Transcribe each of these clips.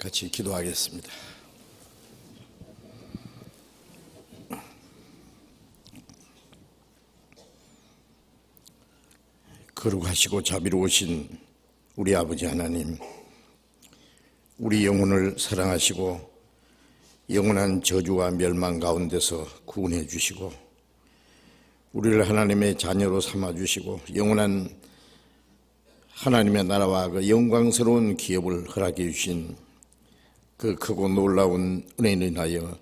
같이 기도하겠습니다. 거룩하시고 자비로우신 우리 아버지 하나님, 우리 영혼을 사랑하시고 영원한 저주와 멸망 가운데서 구원해 주시고 우리를 하나님의 자녀로 삼아주시고 영원한 하나님의 나라와 그 영광스러운 기업을 허락해 주신 그 크고 놀라운 은혜를 인하여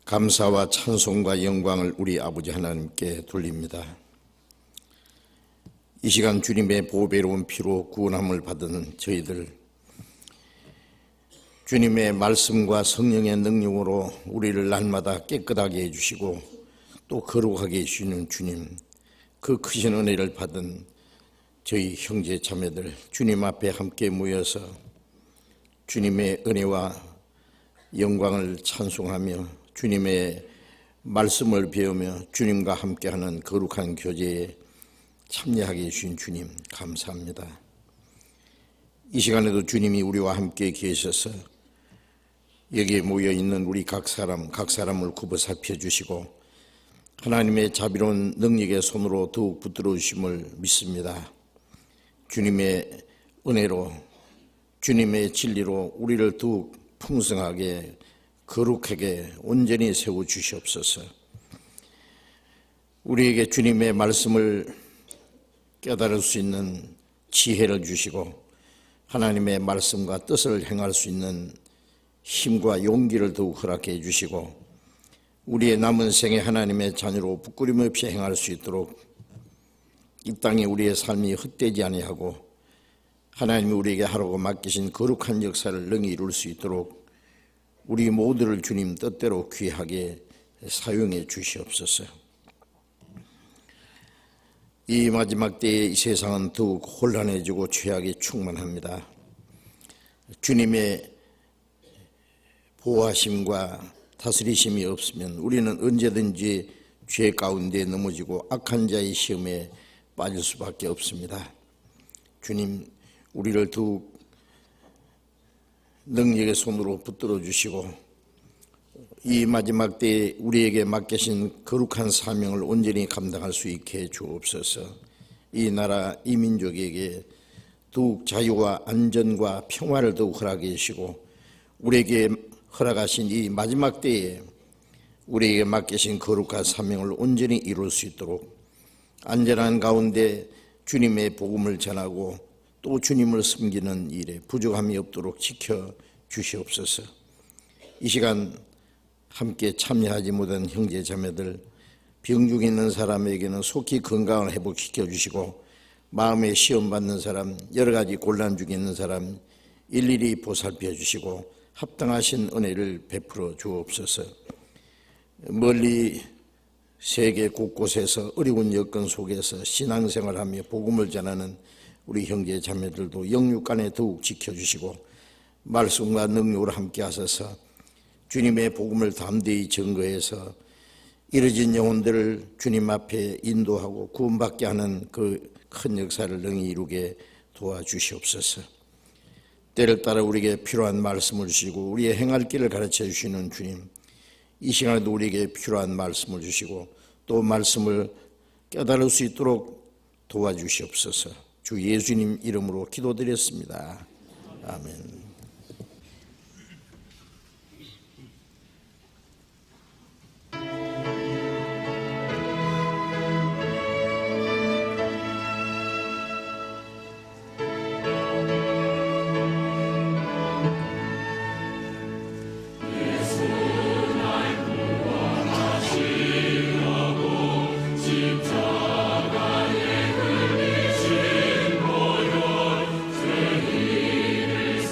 감사와 찬송과 영광을 우리 아버지 하나님께 돌립니다. 이 시간 주님의 보배로운 피로 구원함을 받은 저희들, 주님의 말씀과 성령의 능력으로 우리를 날마다 깨끗하게 해주시고 또 거룩하게 해주시는 주님, 그 크신 은혜를 받은 저희 형제 자매들, 주님 앞에 함께 모여서 주님의 은혜와 영광을 찬송하며 주님의 말씀을 배우며 주님과 함께하는 거룩한 교제에 참여하게 해주신 주님 감사합니다. 이 시간에도 주님이 우리와 함께 계셔서 여기에 모여있는 우리 각 사람을 굽어 살펴주시고 하나님의 자비로운 능력의 손으로 더욱 붙들어 주심을 믿습니다. 주님의 은혜로 주님의 진리로 우리를 더욱 풍성하게 거룩하게 온전히 세워주시옵소서. 우리에게 주님의 말씀을 깨달을 수 있는 지혜를 주시고 하나님의 말씀과 뜻을 행할 수 있는 힘과 용기를 더욱 허락해 주시고 우리의 남은 생에 하나님의 자녀로 부끄럼 없이 행할 수 있도록 이 땅에 우리의 삶이 헛되지 아니하고 하나님이 우리에게 하라고 맡기신 거룩한 역사를 능히 이룰 수 있도록 우리 모두를 주님 뜻대로 귀하게 사용해 주시옵소서. 이 마지막 때에 이 세상은 더욱 혼란해지고 죄악이 충만합니다. 주님의 보호하심과 다스리심이 없으면 우리는 언제든지 죄 가운데 넘어지고 악한 자의 시험에 빠질 수밖에 없습니다. 주님, 우리를 더욱 능력의 손으로 붙들어 주시고 이 마지막 때에 우리에게 맡기신 거룩한 사명을 온전히 감당할 수 있게 해 주옵소서. 이 나라 이 민족에게 더욱 자유와 안전과 평화를 더욱 허락해 주시고 우리에게 허락하신 이 마지막 때에 우리에게 맡기신 거룩한 사명을 온전히 이룰 수 있도록 안전한 가운데 주님의 복음을 전하고 또 주님을 섬기는 일에 부족함이 없도록 지켜 주시옵소서. 이 시간 함께 참여하지 못한 형제 자매들, 병 중에 있는 사람에게는 속히 건강을 회복시켜 주시고 마음에 시험받는 사람, 여러 가지 곤란 중에 있는 사람 일일이 보살펴 주시고 합당하신 은혜를 베풀어 주옵소서. 멀리 세계 곳곳에서 어려운 여건 속에서 신앙생활하며 복음을 전하는 우리 형제 자매들도 영육간에 더욱 지켜주시고 말씀과 능력으로 함께 하셔서 주님의 복음을 담대히 증거해서 이뤄진 영혼들을 주님 앞에 인도하고 구원받게 하는 그 큰 역사를 능히 이루게 도와주시옵소서. 때를 따라 우리에게 필요한 말씀을 주시고 우리의 행할 길을 가르쳐 주시는 주님, 이 시간에도 우리에게 필요한 말씀을 주시고 또 말씀을 깨달을 수 있도록 도와주시옵소서. 주 예수님 이름으로 기도드렸습니다. 아멘. 십자가에 걸리신 보혈 죄인을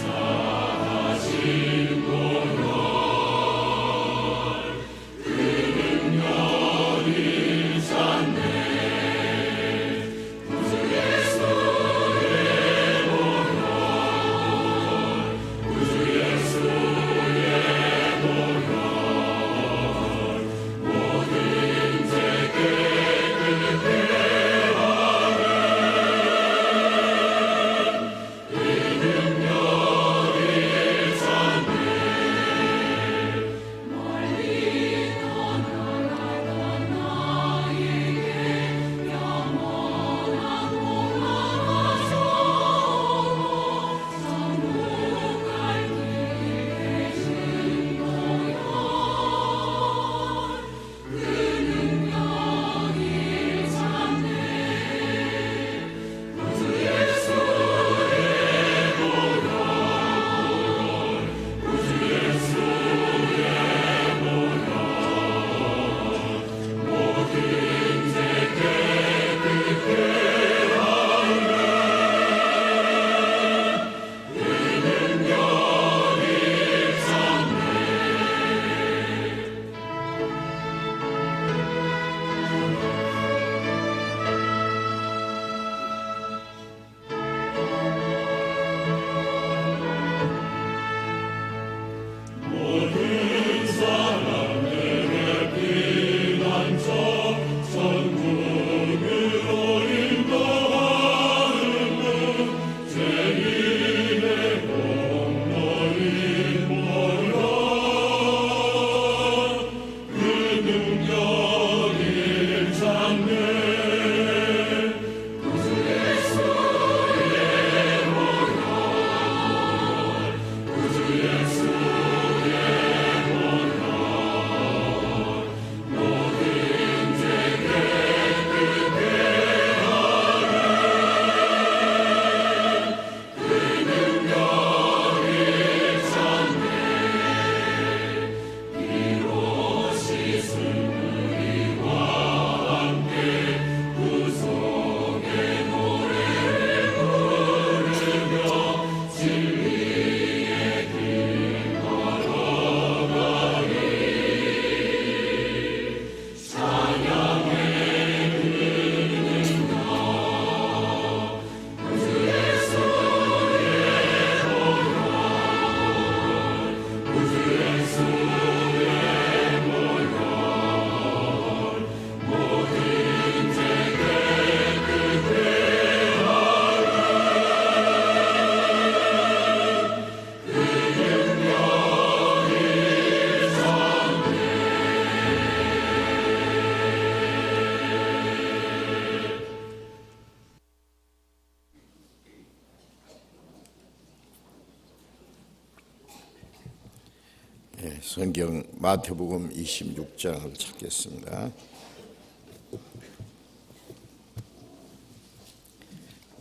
성경 마태복음 26장을 찾겠습니다.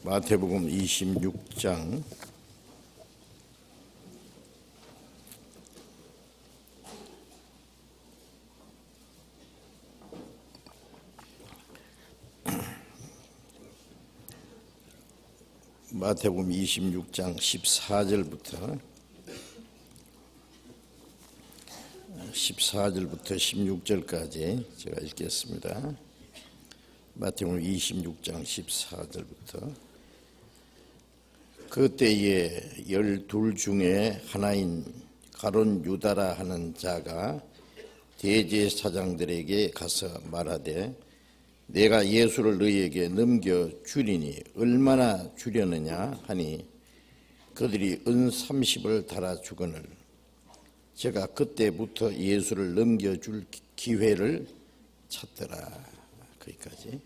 마태복음 26장 마태복음 26장 14절부터 16절까지 제가 읽겠습니다. 마태복음 26장 14절부터 그때에 12 중에 하나인 가룟 유다라 하는 자가 대제사장들에게 가서 말하되 내가 예수를 너희에게 넘겨주리니 얼마나 주려느냐 하니 그들이 은 30을 달아주거늘 제가 그때부터 예수를 넘겨줄 기회를 찾더라. 거기까지.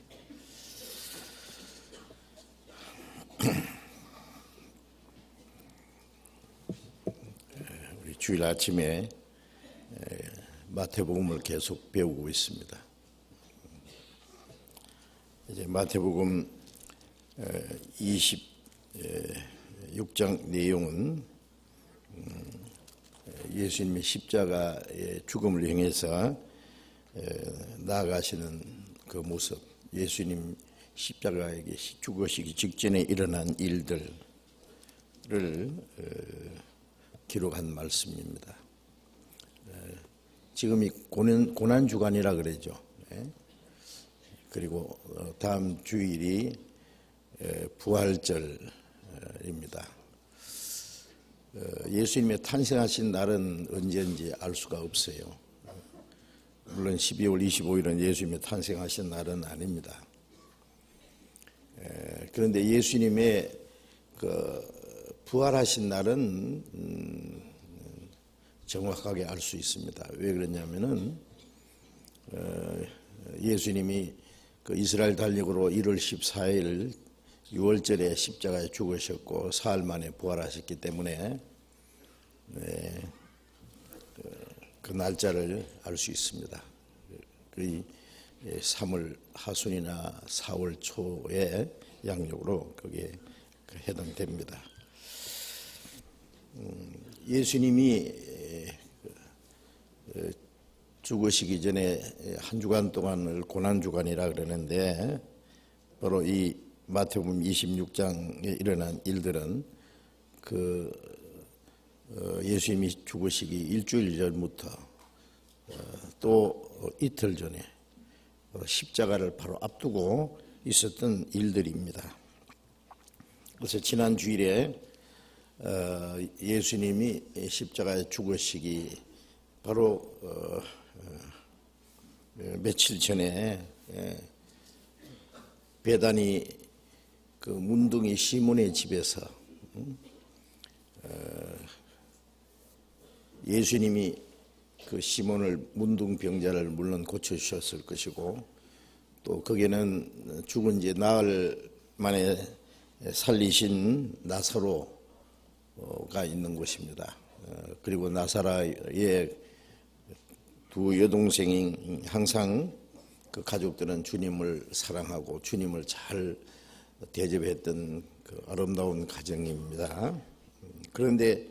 우리 주일 아침에 마태복음을 계속 배우고 있습니다. 이제 마태복음 26장 내용은 예수님의 십자가의 죽음을 향해서 나아가시는 그 모습, 예수님 십자가에게 죽으시기 직전에 일어난 일들을 기록한 말씀입니다. 지금이 고난주간이라 그러죠. 그리고 다음 주일이 부활절입니다. 예수님의 탄생하신 날은 언제인지 알 수가 없어요. 물론 12월 25일은 예수님의 탄생하신 날은 아닙니다. 그런데 예수님의 그 부활하신 날은 정확하게 알 수 있습니다. 왜 그러냐면은 예수님이 그 이스라엘 달력으로 1월 14일 6월절에 십자가에 죽으셨고 사흘 만에 부활하셨기 때문에 그 날짜를 알 수 있습니다. 거의 3월 하순이나 4월 초에 양력으로 거기에 해당됩니다. 예수님이 죽으시기 전에 한 주간 동안을 고난주간이라 그러는데 바로 이 마태복음 26장에 일어난 일들은 그 예수님이 죽으시기 일주일 전부터 또 이틀 전에 십자가를 바로 앞두고 있었던 일들입니다. 그래서 지난 주일에 예수님이 십자가에 죽으시기 바로 며칠 전에 베다니 그 문둥이 시몬의 집에서 예수님이 그 시몬을 문둥병자를 물론 고쳐주셨을 것이고 또 거기에는 죽은 지 나흘 만에 살리신 나사로가 있는 곳입니다. 그리고 나사로의 두 여동생이 항상 그 가족들은 주님을 사랑하고 주님을 잘 대접했던 그 아름다운 가정입니다. 그런데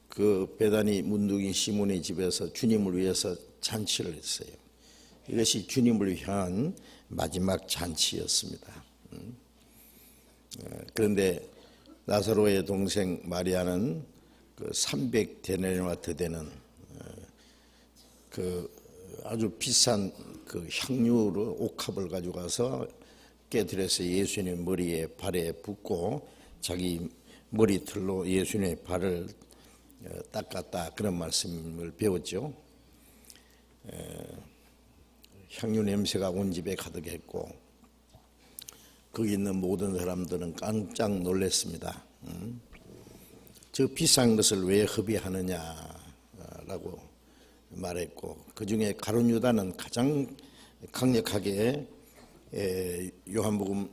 그 베다니 문둥이 시몬의 집에서 주님을 위해서 잔치를 했어요. 이것이 주님을 위한 마지막 잔치였습니다. 그런데 나사로의 동생 마리아는 그 300데나리온이 되는 그 아주 비싼 그 향유로 옥합을 가지고 가서 깨뜨려서 예수님 머리에 발에 붓고 자기 머리털로 예수님의 발을 닦았다 그런 말씀을 배웠죠. 향유 냄새가 온 집에 가득했고 거기 있는 모든 사람들은 깜짝 놀랐습니다. 저 비싼 것을 왜 허비하느냐라고 말했고 그 중에 가룟 유다는 가장 강력하게 요한복음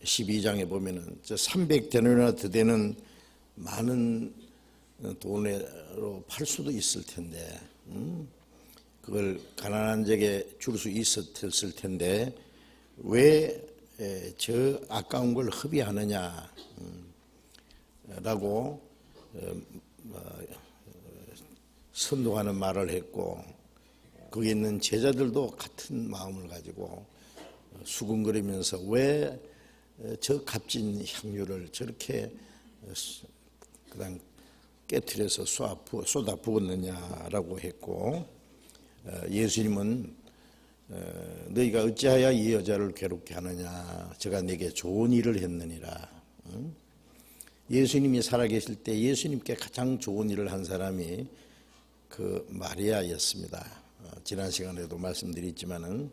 12장에 보면은 저 300데나리온이 되는 많은 돈으로 팔 수도 있을 텐데, 그걸 가난한 적에 줄 수 있었을 텐데 왜 저 아까운 걸 허비하느냐 라고 선동하는 말을 했고, 거기 있는 제자들도 같은 마음을 가지고 수군거리면서 왜 저 값진 향유를 저렇게 그냥 깨트려서 쏟아 부었느냐라고 했고, 예수님은 너희가 어찌하여 이 여자를 괴롭게 하느냐, 저가 내게 좋은 일을 했느니라. 예수님이 살아계실 때 예수님께 가장 좋은 일을 한 사람이 그 마리아였습니다. 지난 시간에도 말씀드렸지만은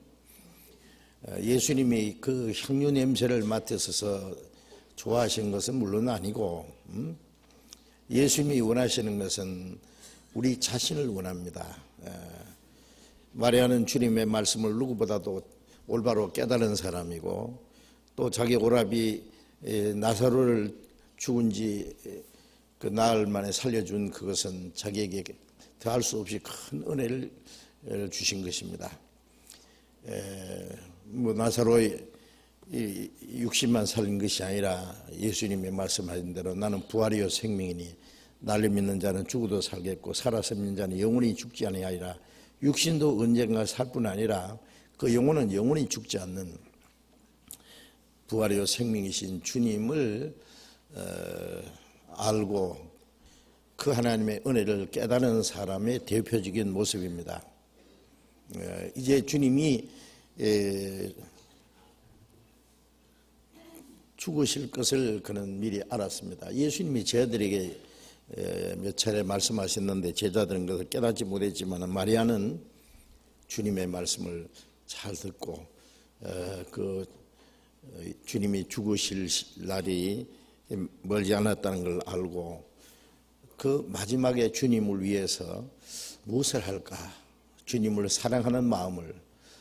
예수님이 그 향유 냄새를 맡으셔서 좋아하시는 것은 물론 아니고, 예수님이 원하시는 것은 우리 자신을 원합니다. 마리아는 주님의 말씀을 누구보다도 올바로 깨달은 사람이고, 또 자기 오라비 나사로를 죽은 지 그 나흘 만에 살려준 그것은 자기에게 더할 수 없이 큰 은혜를 주신 것입니다. 나사로의 60만 살린 것이 아니라 예수님의 말씀하신 대로 나는 부활이요 생명이니 나를 믿는 자는 죽어도 살겠고 살아서 믿는 자는 영원히 죽지 아니하리라. 육신도 언젠가 살 뿐 아니라 그 영혼은 영원히 죽지 않는 부활이요 생명이신 주님을 알고 그 하나님의 은혜를 깨달은 사람의 대표적인 모습입니다. 이제 주님이 죽으실 것을 그는 미리 알았습니다. 예수님이 제자들에게 몇 차례 말씀하셨는데 제자들은 그것을 깨닫지 못했지만 마리아는 주님의 말씀을 잘 듣고 그 주님이 죽으실 날이 멀지 않았다는 걸 알고 그 마지막에 주님을 위해서 무엇을 할까, 주님을 사랑하는 마음을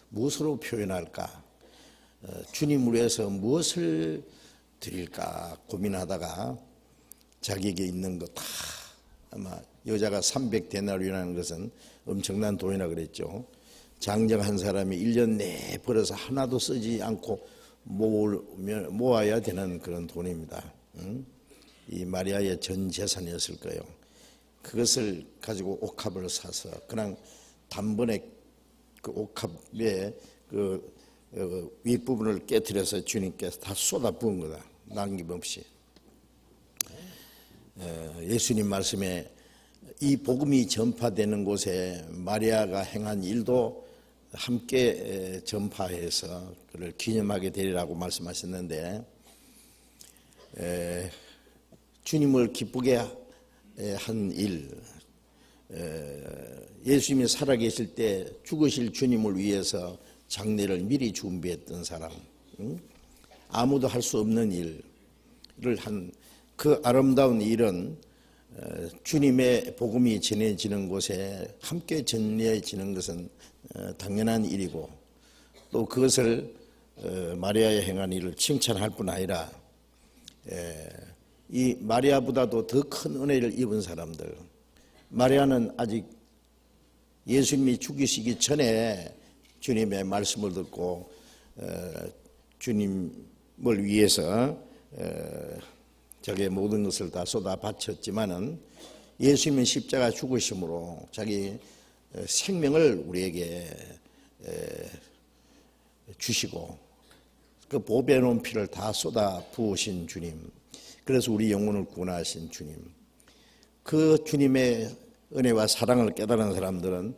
무엇으로 표현할까, 주님을 위해서 무엇을 드릴까 고민하다가 자기에게 있는 거 다, 아마 여자가 300데나리온이라는 것은 엄청난 돈이라 그랬죠. 장정 한 사람이 1년 내에 벌어서 하나도 쓰지 않고 모아야 되는 그런 돈입니다. 이 마리아의 전 재산이었을 거예요. 그것을 가지고 옥합을 사서 그냥 단번에 그 옥합의 그 윗부분을 깨트려서 주님께 다 쏟아 부은 거다, 남김없이. 예수님 말씀에 이 복음이 전파되는 곳에 마리아가 행한 일도 함께 전파해서 그를 기념하게 되리라고 말씀하셨는데, 주님을 기쁘게 한 일, 예수님이 살아계실 때 죽으실 주님을 위해서 장례를 미리 준비했던 사람, 아무도 할 수 없는 일을 한 그 아름다운 일은 주님의 복음이 전해지는 곳에 함께 전해지는 것은 당연한 일이고, 또 그것을 마리아의 행한 일을 칭찬할 뿐 아니라 이 마리아보다도 더 큰 은혜를 입은 사람들, 마리아는 아직 예수님이 죽으시기 전에 주님의 말씀을 듣고 주님을 위해서 자기의 모든 것을 다 쏟아 바쳤지만은 예수님은 십자가 죽으심으로 자기 생명을 우리에게 주시고 그 보배 놓은 피를 다 쏟아 부으신 주님, 그래서 우리 영혼을 구원하신 주님, 그 주님의 은혜와 사랑을 깨달은 사람들은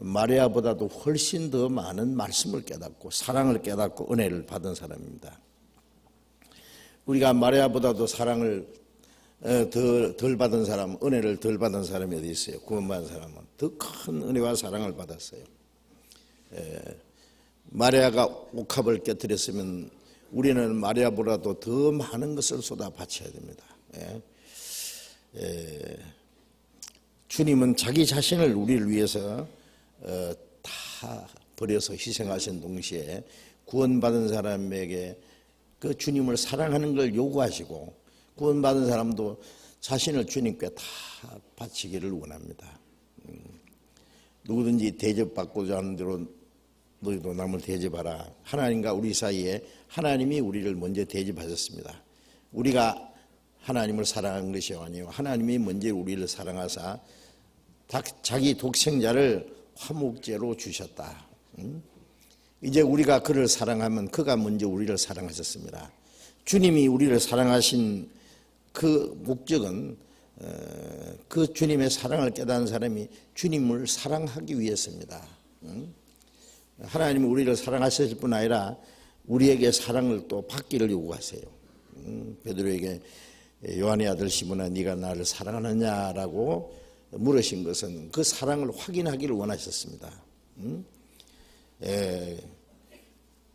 마리아보다도 훨씬 더 많은 말씀을 깨닫고 사랑을 깨닫고 은혜를 받은 사람입니다. 우리가 마리아보다도 사랑을 덜 받은 사람, 은혜를 덜 받은 사람이 어디 있어요? 구원받은 사람은 더 큰 은혜와 사랑을 받았어요. 마리아가 옥합을 깨뜨렸으면 우리는 마리아보다도 더 많은 것을 쏟아 바쳐야 됩니다. 주님은 자기 자신을 우리를 위해서 다 버려서 희생하신 동시에 구원받은 사람에게 그 주님을 사랑하는 걸 요구하시고, 구원받은 사람도 자신을 주님께 다 바치기를 원합니다. 누구든지 대접받고자 하는 대로 너희도 남을 대접하라. 하나님과 우리 사이에 하나님이 우리를 먼저 대접하셨습니다. 우리가 하나님을 사랑한 것이 아니요 하나님이 먼저 우리를 사랑하사 자기 독생자를 화목제로 주셨다. 이제 우리가 그를 사랑하면 그가 먼저 우리를 사랑하셨습니다. 주님이 우리를 사랑하신 그 목적은 그 주님의 사랑을 깨달은 사람이 주님을 사랑하기 위해서입니다. 하나님이 우리를 사랑하실 뿐 아니라 우리에게 사랑을 또 받기를 요구하세요. 베드로에게 요한의 아들 시몬아 네가 나를 사랑하느냐라고 물으신 것은 그 사랑을 확인하기를 원하셨습니다.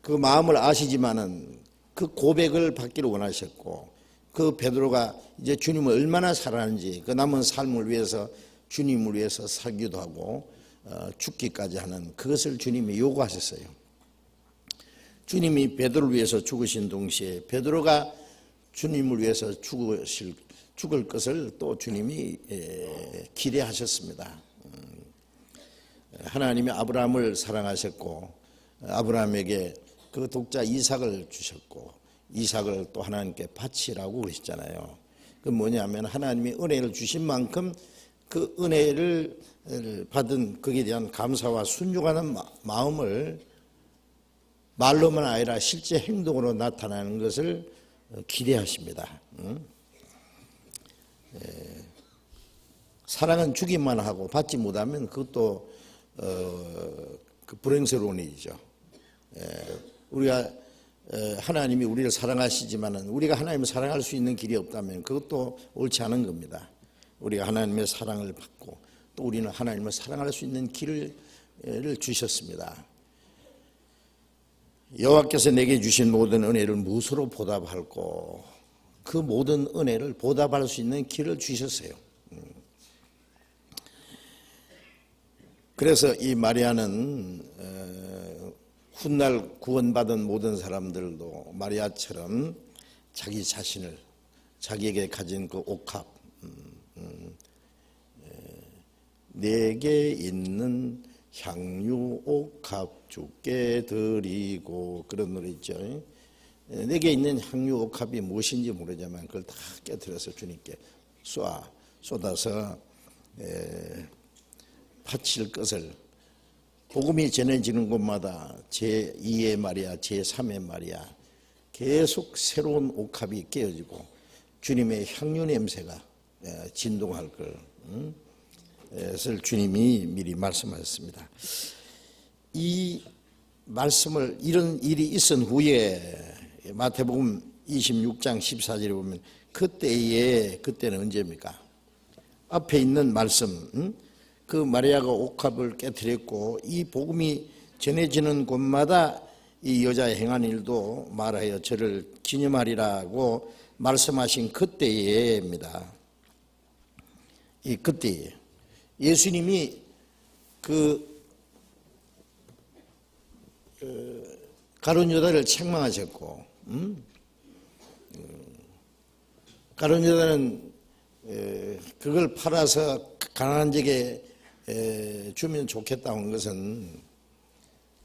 그 마음을 아시지만은 그 고백을 받기를 원하셨고 그 베드로가 이제 주님을 얼마나 사랑하는지 그 남은 삶을 위해서 주님을 위해서 살기도 하고 죽기까지 하는 그것을 주님이 요구하셨어요. 주님이 베드로를 위해서 죽으신 동시에 베드로가 주님을 위해서 죽을 것을 또 주님이 기대하셨습니다. 하나님이 아브라함을 사랑하셨고 아브라함에게 그 독자 이삭을 주셨고 이삭을 또 하나님께 바치라고 그러셨잖아요. 그 뭐냐면 하나님이 은혜를 주신 만큼 그 은혜를 받은 거기에 대한 감사와 순종하는 마음을 말로만 아니라 실제 행동으로 나타나는 것을 기대하십니다. 사랑은 주기만 하고 받지 못하면 그것도 그 불행스러운 일이죠. 우리가 하나님이 우리를 사랑하시지만은 우리가 하나님을 사랑할 수 있는 길이 없다면 그것도 옳지 않은 겁니다. 우리가 하나님의 사랑을 받고 또 우리는 하나님을 사랑할 수 있는 길을 주셨습니다. 여호와께서 내게 주신 모든 은혜를 무엇으로 보답할꼬? 그 모든 은혜를 보답할 수 있는 길을 주셨어요. 그래서 이 마리아는 훗날 구원받은 모든 사람들도 마리아처럼 자기 자신을 자기에게 가진 그 옥합 내게 있는 향유 옥합 주께 드리고 그런 노래 있죠. 내게 있는 향유 옥합이 무엇인지 모르지만 그걸 다 깨뜨려서 주님께 쏟아서 바칠 것을 복음이 전해지는 곳마다 제2의 마리아, 제3의 마리아 계속 새로운 옥합이 깨어지고 주님의 향유 냄새가 진동할 것을 주님이 미리 말씀하셨습니다. 이 말씀을 이런 일이 있은 후에 마태복음 26장 14절에 보면 그때는 언제입니까? 앞에 있는 말씀 그 마리아가 옥합을 깨뜨렸고 이 복음이 전해지는 곳마다 이 여자의 행한 일도 말하여 저를 기념하리라고 말씀하신 그때입니다. 이 그때예요. 예수님이 가룟 유다를 책망하셨고 가룟 유다는 그걸 팔아서 가난한 자에게 주면 좋겠다고 한 것은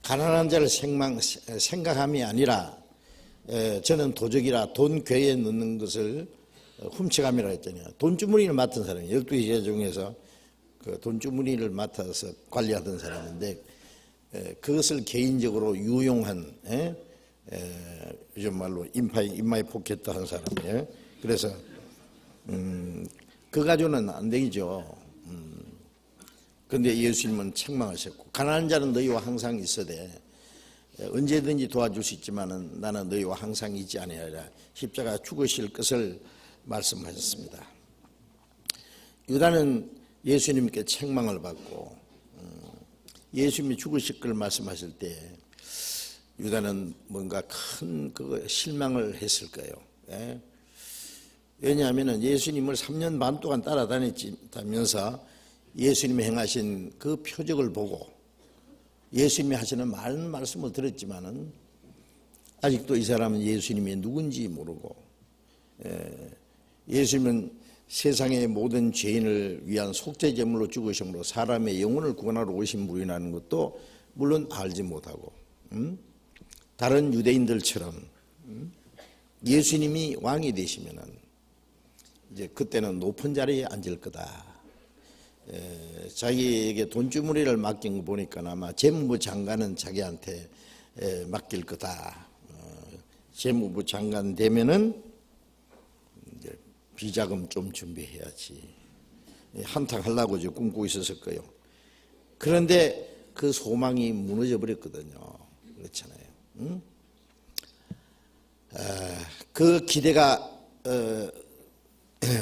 가난한 자를 생각함이 아니라 저는 도적이라 돈 궤에 넣는 것을 훔쳐감이라 했잖아요. 돈주머니를 맡은 사람이 12제자 중에서 그 돈주머니를 맡아서 관리하던 사람인데 그것을 개인적으로 유용한 요즘 말로 인마이 포켓 한 사람이에요. 그래서 그 가지고는 안 되죠. 그런데 예수님은 책망하셨고 가난한 자는 너희와 항상 있어대 언제든지 도와줄 수 있지만은 나는 너희와 항상 있지 아니하리라. 십자가 죽으실 것을 말씀하셨습니다. 유다는 예수님께 책망을 받고 예수님이 죽으실 걸 말씀하실 때 유다는 뭔가 큰 실망을 했을 거예요. 왜냐하면 예수님을 3년 반 동안 따라다니면서 예수님이 행하신 그 표적을 보고 예수님이 하시는 많은 말씀을 들었지만은 아직도 이 사람은 예수님이 누군지 모르고 예수님은 세상의 모든 죄인을 위한 속죄제물로 죽으심으로 사람의 영혼을 구원하러 오신 분이라는 것도 물론 알지 못하고, 다른 유대인들처럼 예수님이 왕이 되시면은 이제 그때는 높은 자리에 앉을 거다. 자기에게 돈주머니를 맡긴 거 보니까 아마 재무부 장관은 자기한테 맡길 거다. 재무부 장관 되면은 이제 비자금 좀 준비해야지. 한탕하려고 이제 꿈꾸고 있었을 거예요. 그런데 그 소망이 무너져 버렸거든요. 그렇잖아요. 응? 그 기대가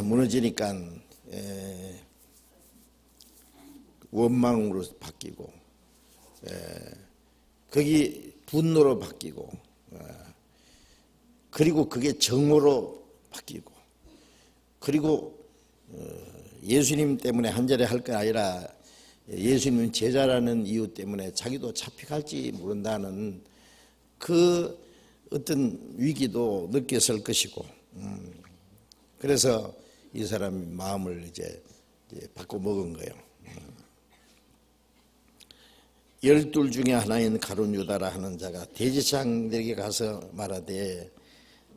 무너지니까 원망으로 바뀌고, 거기 분노로 바뀌고, 그리고 그게 정오로 바뀌고, 그리고 예수님 때문에 한 자리 할 게 아니라 예수님은 제자라는 이유 때문에 자기도 잡혀갈지 모른다는 그 어떤 위기도 느꼈을 것이고, 그래서 이 사람이 마음을 이제 바꿔 먹은 거예요. 12 중에 하나인 가룟 유다라 하는 자가 대제사장들에게 가서 말하되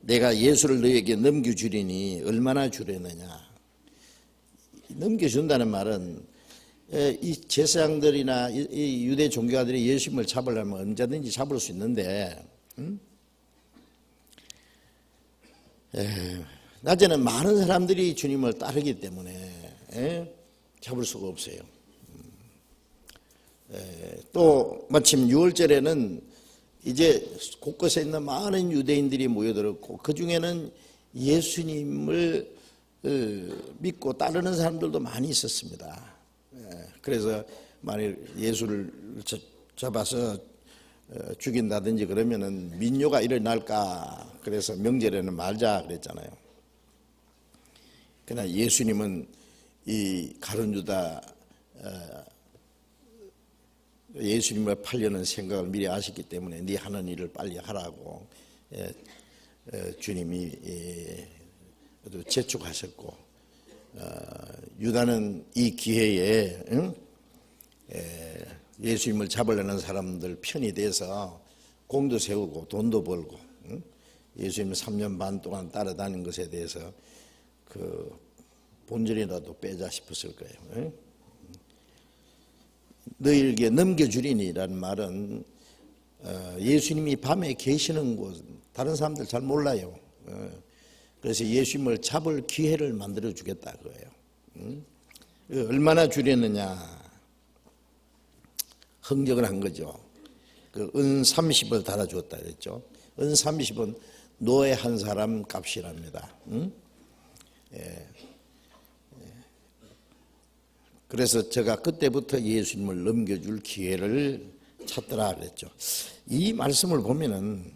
내가 예수를 너에게 넘겨주리니 얼마나 주려느냐. 넘겨준다는 말은 이 제사장들이나 이 유대 종교가들이 예수님을 잡으려면 언제든지 잡을 수 있는데, 낮에는 많은 사람들이 주님을 따르기 때문에 잡을 수가 없어요. 또 마침 6월절에는 이제 곳곳에 있는 많은 유대인들이 모여들었고, 그 중에는 예수님을 믿고 따르는 사람들도 많이 있었습니다. 그래서 만일 예수를 잡아서 죽인다든지 그러면은 민요가 일어날까, 그래서 명절에는 말자 그랬잖아요. 그러나 예수님은 이 가룟 유다 예수님을 팔려는 생각을 미리 아셨기 때문에 네 하는 일을 빨리 하라고 주님이 아주 재촉하셨고, 유다는 이 기회에 예수님을 잡으려는 사람들 편이 돼서 공도 세우고 돈도 벌고, 예수님 3년 반 동안 따라다닌 것에 대해서 그 본전이라도 빼자 싶었을 거예요. 너희에게 넘겨주리니라는 말은 예수님이 밤에 계시는 곳, 다른 사람들 잘 몰라요. 그래서 예수님을 잡을 기회를 만들어 주겠다 그거예요. 얼마나 주려느냐, 흥정을 한 거죠. 그 은 30을 달아주었다 그랬죠. 은 30은 노예 한 사람 값이랍니다. 그래서 제가 그때부터 예수님을 넘겨줄 기회를 찾더라 그랬죠. 이 말씀을 보면은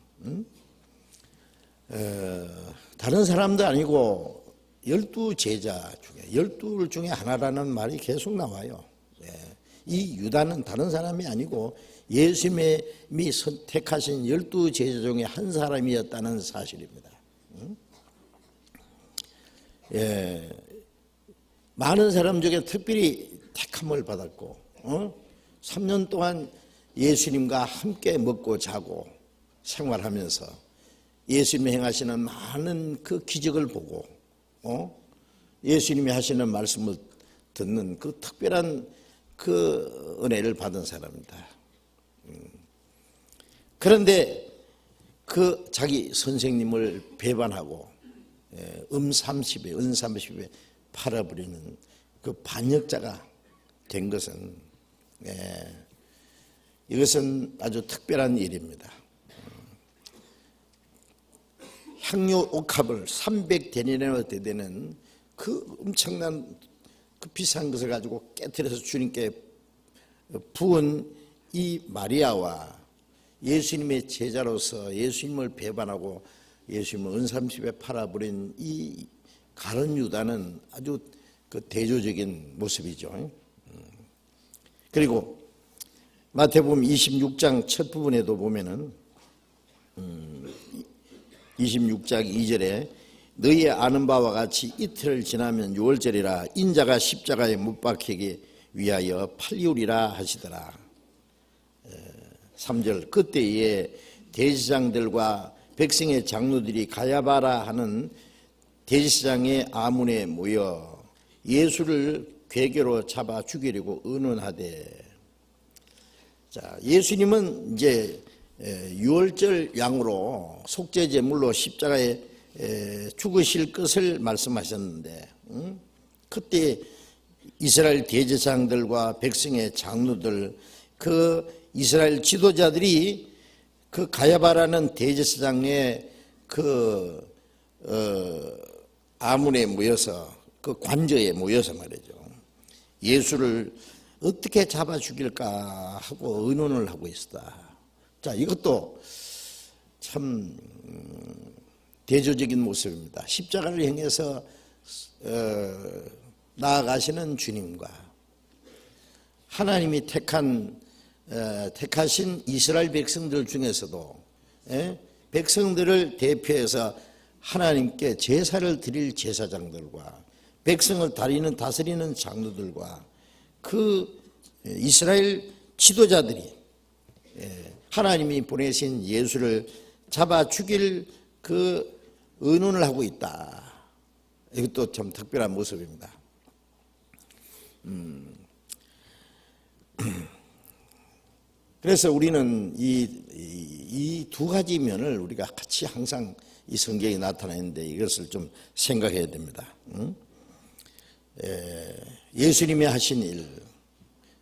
다른 사람도 아니고 12 제자 중에 12 중에 하나라는 말이 계속 나와요. 이 유다는 다른 사람이 아니고 예수님이 선택하신 12 제자 중에 한 사람이었다는 사실입니다. 많은 사람 중에 특별히 택함을 받았고, 3년 동안 예수님과 함께 먹고 자고 생활하면서 예수님이 행하시는 많은 그 기적을 보고, 예수님이 하시는 말씀을 듣는 그 특별한 그 은혜를 받은 사람입니다. 그런데 그 자기 선생님을 배반하고 은 30에 팔아버리는 그 반역자가 된 것은, 이것은 아주 특별한 일입니다. 향유 옥합을 300데나리나 되는 그 엄청난 그 비싼 것을 가지고 깨트려서 주님께 부은 이 마리아와 예수님의 제자로서 예수님을 배반하고 예수님을 은 30에 팔아버린 이 가룟 유다는 아주 그 대조적인 모습이죠. 그리고 마태복음 26장 첫 부분에도 보면은 26장 2절에 너희 아는 바와 같이 이틀 지나면 유월절이라 인자가 십자가에 못 박히기 위하여 팔리우리라 하시더라. 3절 그때에 대제사장들과 백성의 장로들이 가야바라 하는 대제사장의 아문에 모여 예수를 궤교로 잡아 죽이려고 의논하되, 자, 예수님은 이제 유월절 양으로 속죄 제물로 십자가에 죽으실 것을 말씀하셨는데, 그때 이스라엘 대제사장들과 백성의 장로들, 그 이스라엘 지도자들이 그 가야바라는 대제사장의 그 아문에 모여서, 그 관저에 모여서 말이죠, 예수를 어떻게 잡아 죽일까 하고 의논을 하고 있었다. 자, 이것도 참 대조적인 모습입니다. 십자가를 향해서 나아가시는 주님과 하나님이 택하신 이스라엘 백성들 중에서도 백성들을 대표해서 하나님께 제사를 드릴 제사장들과 백성을 다스리는 장로들과 그 이스라엘 지도자들이 하나님이 보내신 예수를 잡아 죽일 그 의논을 하고 있다. 이것도 참 특별한 모습입니다. 그래서 우리는 이 두 가지 면을 우리가 같이 항상 이 성경에 나타나는데 이것을 좀 생각해야 됩니다. 예수님이 하신 일,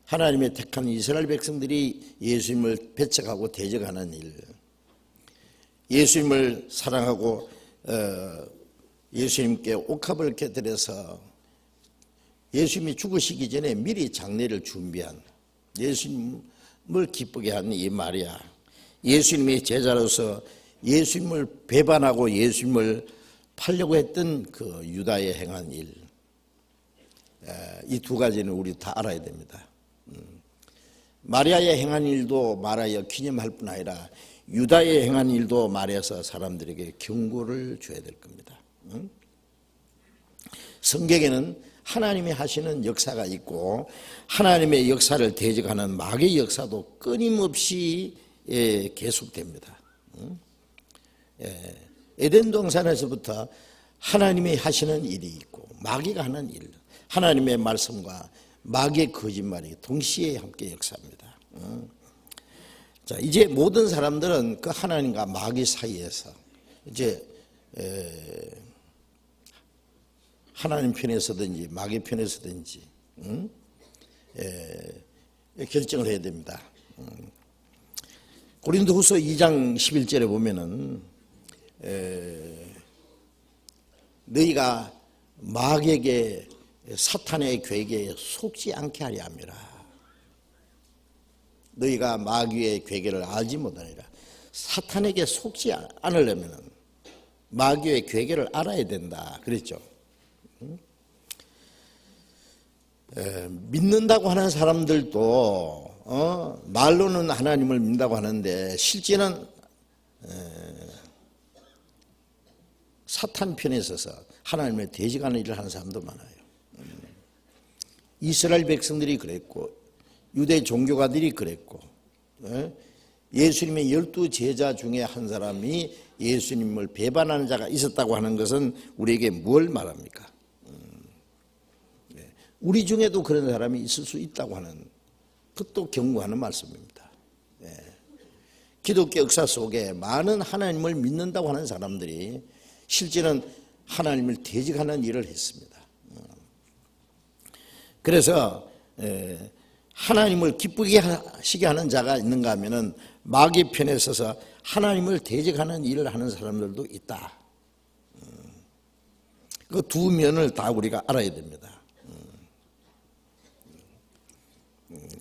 하나님의 택한 이스라엘 백성들이 예수님을 배척하고 대적하는 일, 예수님을 사랑하고 예수님께 옥합을 곁들여서 예수님이 죽으시기 전에 미리 장례를 준비한, 예수님을 기쁘게 한 이 마리아, 예수님의 제자로서 예수님을 배반하고 예수님을 팔려고 했던 그 유다에 행한 일, 이 두 가지는 우리 다 알아야 됩니다. 마리아의 행한 일도 말하여 기념할 뿐 아니라 유다의 행한 일도 말해서 사람들에게 경고를 줘야 될 겁니다. 성경에는 하나님이 하시는 역사가 있고 하나님의 역사를 대적하는 마귀의 역사도 끊임없이 계속됩니다. 에덴 동산에서부터 하나님이 하시는 일이 있고 마귀가 하는 일, 하나님의 말씀과 마귀의 거짓말이 동시에 함께 역사합니다. 자, 이제 모든 사람들은 그 하나님과 마귀 사이에서 이제 하나님 편에 서든지 마귀 편에 서든지 결정을 해야 됩니다. 고린도후서 2장 11절에 보면은 너희가 마귀에게 사탄의 괴계에 속지 않게 하려 함이라. 너희가 마귀의 괴계를 알지 못하니라. 사탄에게 속지 않으려면 마귀의 괴계를 알아야 된다 그랬죠. 믿는다고 하는 사람들도 말로는 하나님을 믿는다고 하는데 실제는 사탄 편에 서서 하나님을 대적하는 일을 하는 사람도 많아요. 이스라엘 백성들이 그랬고 유대 종교가들이 그랬고 예수님의 12 제자 중에 한 사람이 예수님을 배반하는 자가 있었다고 하는 것은 우리에게 뭘 말합니까? 우리 중에도 그런 사람이 있을 수 있다고 하는, 그것도 경고하는 말씀입니다. 기독교 역사 속에 많은 하나님을 믿는다고 하는 사람들이 실제는 하나님을 대적하는 일을 했습니다. 그래서 하나님을 기쁘게 하시게 하는 자가 있는가 하면은 마귀 편에 서서 하나님을 대적하는 일을 하는 사람들도 있다. 그 두 면을 다 우리가 알아야 됩니다.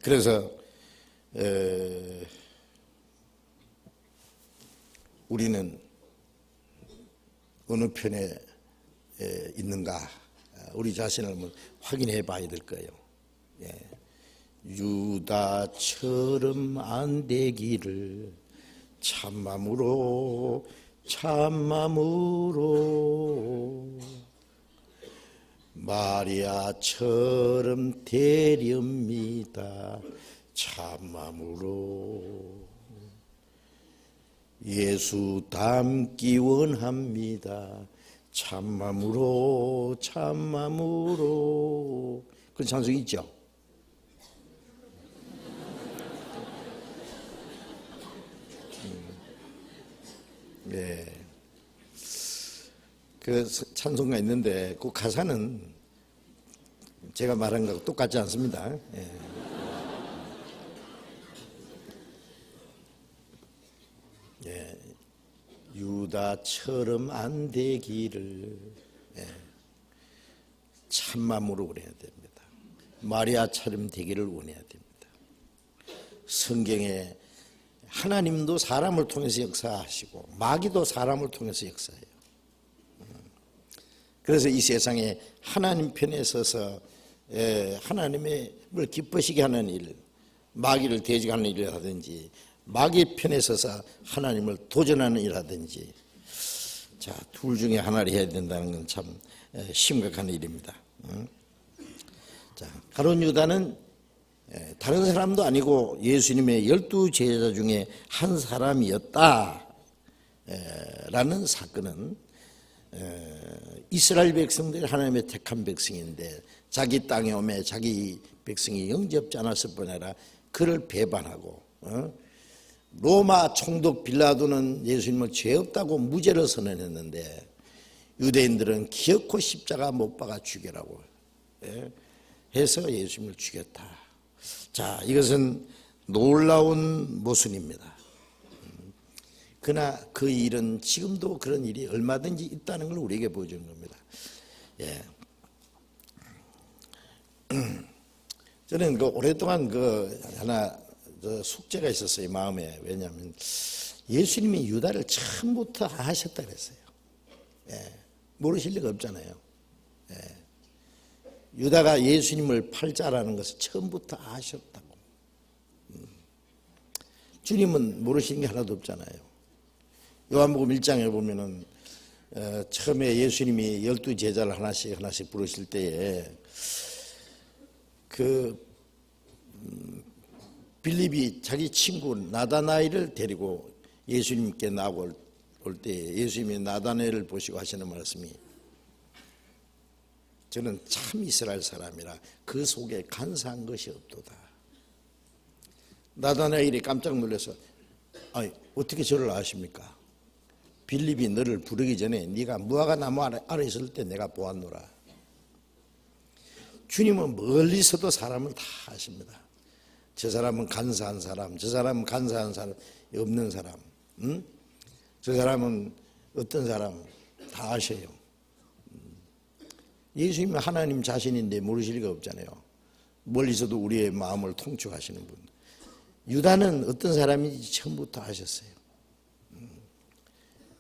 그래서 우리는 어느 편에 있는가 우리 자신을 한번 확인해 봐야 될 거예요. 유다처럼 안 되기를 참맘으로 참맘으로 마리아처럼 되렵니다. 참맘으로 예수 닮기 원합니다. 참맘으로 참맘으로. 그런 찬송 있죠? 네. 그 찬송가 있는데 그 가사는 제가 말한 거하고 똑같지 않습니다. 예. 예. 유다처럼 안 되기를 참맘으로 원해야 됩니다. 마리아처럼 되기를 원해야 됩니다. 성경에 하나님도 사람을 통해서 역사하시고 마귀도 사람을 통해서 역사해요. 그래서 이 세상에 하나님 편에 서서 하나님을 기쁘시게 하는 일, 마귀를 대적하는 일을 하든지 마귀 편에 서서 하나님을 도전하는 일을 하든지, 자, 둘 중에 하나를 해야 된다는 건 참 심각한 일입니다. 자, 가룟 유다는 다른 사람도 아니고 예수님의 12 제자 중에 한 사람이었다라는 사건은 이스라엘 백성들이 하나님의 택한 백성인데 자기 땅에 오매 자기 백성이 영접지 않았을 뿐 아니라 그를 배반하고 로마 총독 빌라도는 예수님을 죄 없다고 무죄를 선언했는데 유대인들은 기어코 십자가 못 박아 죽이라고 해서 예수님을 죽였다. 자, 이것은 놀라운 모순입니다. 그러나 그 일은 지금도 그런 일이 얼마든지 있다는 걸 우리에게 보여주는 겁니다. 예. 저는 오랫동안 하나 숙제가 있었어요, 마음에. 왜냐하면 예수님이 유다를 처음부터 아셨다 그랬어요. 예. 모르실 리가 없잖아요. 예. 유다가 예수님을 팔자라는 것을 처음부터 아셨다고. 주님은 모르시는 게 하나도 없잖아요. 요한복음 1장에 보면은 처음에 예수님이 12 제자를 하나씩 부르실 때에 빌립이 자기 친구 나다나엘을 데리고 예수님께 나올 때 예수님이 나다나엘을 보시고 하시는 말씀이, 저는 참 이스라엘 사람이라 그 속에 간사한 것이 없도다. 나다나엘이 깜짝 놀라서, 아니, 어떻게 저를 아십니까? 빌립이 너를 부르기 전에 네가 무화과 나무 아래 있을 때 내가 보았노라. 주님은 멀리서도 사람을 다 아십니다. 저 사람은 간사한 사람, 저 사람은 간사한 사람, 없는 사람, 저 사람은 어떤 사람 다 아셔요. 예수님은 하나님 자신인데 모르실 리가 없잖아요. 멀리서도 우리의 마음을 통촉하시는 분. 유다는 어떤 사람인지 처음부터 아셨어요.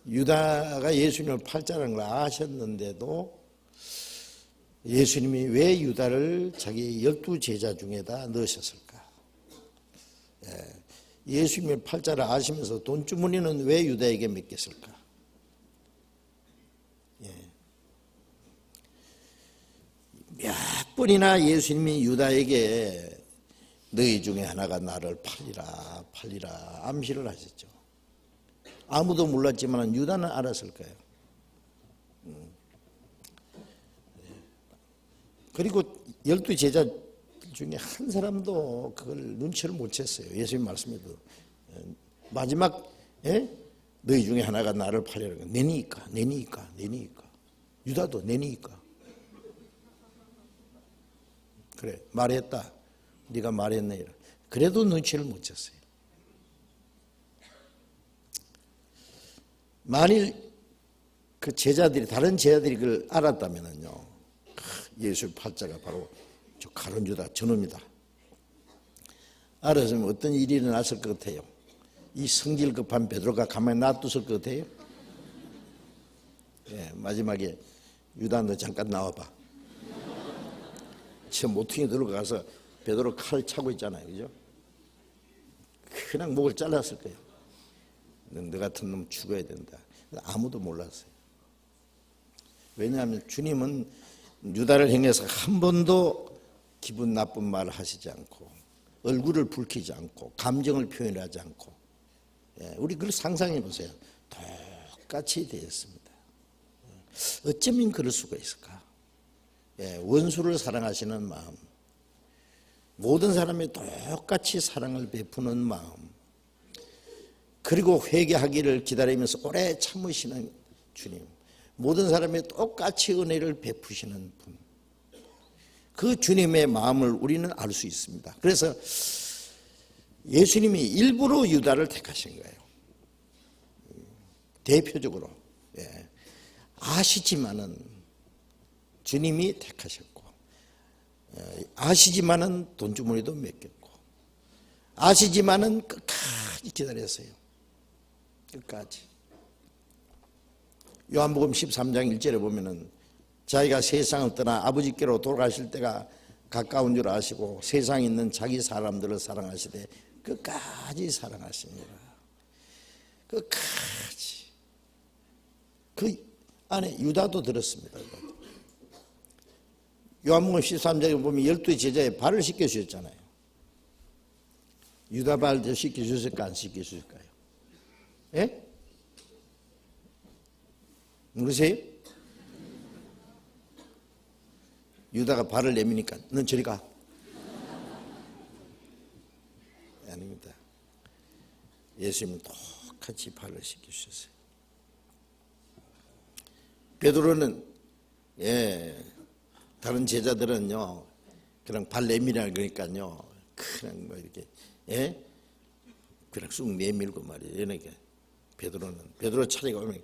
유다가 예수님을 팔자라는 걸 아셨는데도 예수님이 왜 유다를 자기 12 제자 중에다 넣으셨을까? 예수님의 팔자를 아시면서 돈주머니는 왜 유다에게 맡겼을까? 몇 번이나 예수님이 유다에게 너희 중에 하나가 나를 팔리라 암시를 하셨죠. 아무도 몰랐지만 유다는 알았을 거예요. 그리고 12 제자 중에 한 사람도 그걸 눈치를 못 챘어요. 예수님 말씀에도 마지막 너희 중에 하나가 나를 팔리라. 내니까. 유다도 내니까. 그래, 말했다. 네가 말했네. 그래도 눈치를 못 챘어요. 만일 그 제자들이, 다른 제자들이 그걸 알았다면요, 예수의 팔자가 바로 저 가룟 유다 저놈이다. 알았으면 어떤 일이 일어났을 것 같아요? 이 성질 급한 베드로가 가만히 놔뒀을 것 같아요? 마지막에 유다 너 잠깐 나와봐. 저 모퉁이 들어가서 베드로 칼 차고 있잖아요, 그죠? 그냥 목을 잘랐을 거예요. 너 같은 놈 죽어야 된다. 아무도 몰랐어요. 왜냐하면 주님은 유다를 향해서 한 번도 기분 나쁜 말을 하시지 않고 얼굴을 붉히지 않고 감정을 표현하지 않고, 우리 그걸 상상해 보세요. 똑같이 되었습니다. 어쩌면 그럴 수가 있을까? 원수를 사랑하시는 마음, 모든 사람이 똑같이 사랑을 베푸는 마음, 그리고 회개하기를 기다리면서 오래 참으시는 주님, 모든 사람이 똑같이 은혜를 베푸시는 분, 그 주님의 마음을 우리는 알 수 있습니다. 그래서 예수님이 일부러 유다를 택하신 거예요. 대표적으로. 아시지만은 주님이 택하셨고, 아시지만은 돈주머니도 맡겼고, 아시지만은 끝까지 기다렸어요. 끝까지. 요한복음 13장 1절에 보면은 자기가 세상을 떠나 아버지께로 돌아가실 때가 가까운 줄 아시고 세상에 있는 자기 사람들을 사랑하시되 끝까지 사랑하시니라. 끝까지. 그 안에 유다도 들었습니다. 요한복음 13장에 보면 12 제자의 발을 씻겨주셨잖아요. 유다 발도 씻겨주실까 안 씻겨주실까요? 예? 모르세요? 유다가 발을 내미니까 넌 저리 가. 아닙니다. 예수님은 똑같이 발을 씻겨주셨어요. 베드로는 다른 제자들은요 그냥 발 내밀라 그러니까요 그냥 뭐 이렇게 그냥 쑥 내밀고 말이에요. 그러니까 베드로 차례가 오면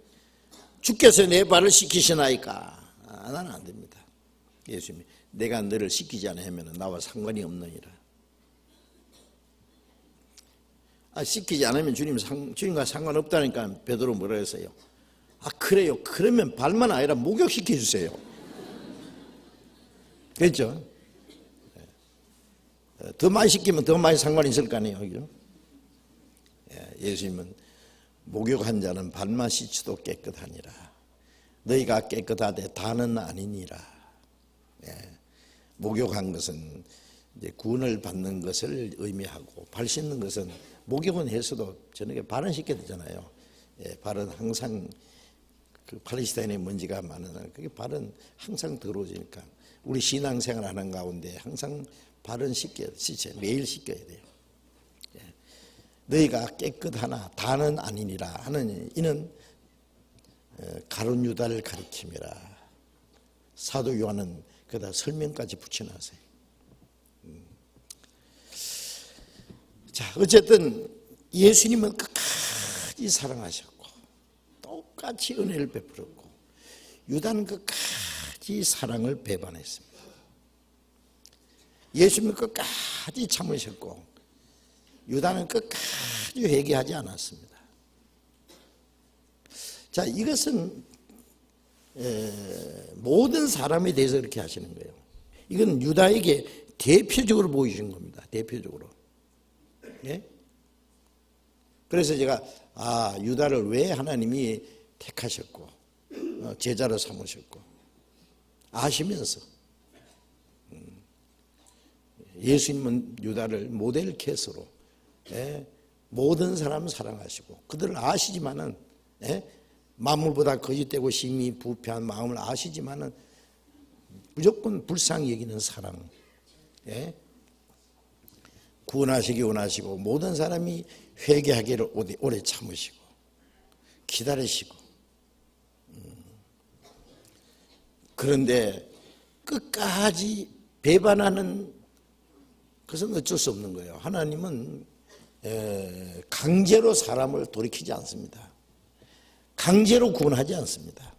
주께서 내 발을 씻기시나이까? 나는 안 됩니다. 예수님이 내가 너를 씻기지 않으면 나와 상관이 없느니라. 씻기지 않으면 주님과 상관없다니까 베드로 뭐라 했어요? 그래요. 그러면 발만 아니라 목욕시켜 주세요. 그렇죠? 더 많이 시키면 더 많이 상관이 있을 거 아니에요. 그죠? 예수님은 목욕한 자는 발만 씻어도 깨끗하니라. 너희가 깨끗하되 다는 아니니라. 목욕한 것은 이제 구원을 받는 것을 의미하고, 발 씻는 것은 목욕은 해서도 저녁에 발은 씻게 되잖아요. 발은 항상 그 팔레스타인에 먼지가 많은, 그게 발은 항상 더러워지니까 우리 신앙생활 하는 가운데 항상 발은 씻어요. 매일 씻겨야 돼요. 너희가 깨끗하나 다는 아니니라 하는 이는 가룟 유다를 가리킴이라. 사도 요한은 그다 설명까지 붙여놨어요. 자, 어쨌든 예수님은 끝까지 사랑하셨고 똑같이 은혜를 베풀었고, 유다는 끝까지 사랑을 배반했습니다. 예수님은 끝까지 참으셨고 유다는 끝까지 회개하지 않았습니다. 자, 이것은 모든 사람에 대해서 그렇게 하시는 거예요. 이건 유다에게 대표적으로 보여주신 겁니다. 대표적으로. 그래서 제가 유다를 왜 하나님이 택하셨고 제자로 삼으셨고 아시면서 예수님은 유다를 모델 케이스로 모든 사람을 사랑하시고 그들을 아시지만은 만물보다 거짓되고 심히 부패한 마음을 아시지만은 무조건 불쌍히 여기는 사랑, 구원하시기 원하시고 모든 사람이 회개하기를 오래 참으시고 기다리시고, 그런데 끝까지 배반하는 그것은 어쩔 수 없는 거예요. 하나님은 강제로 사람을 돌이키지 않습니다. 강제로 구원하지 않습니다.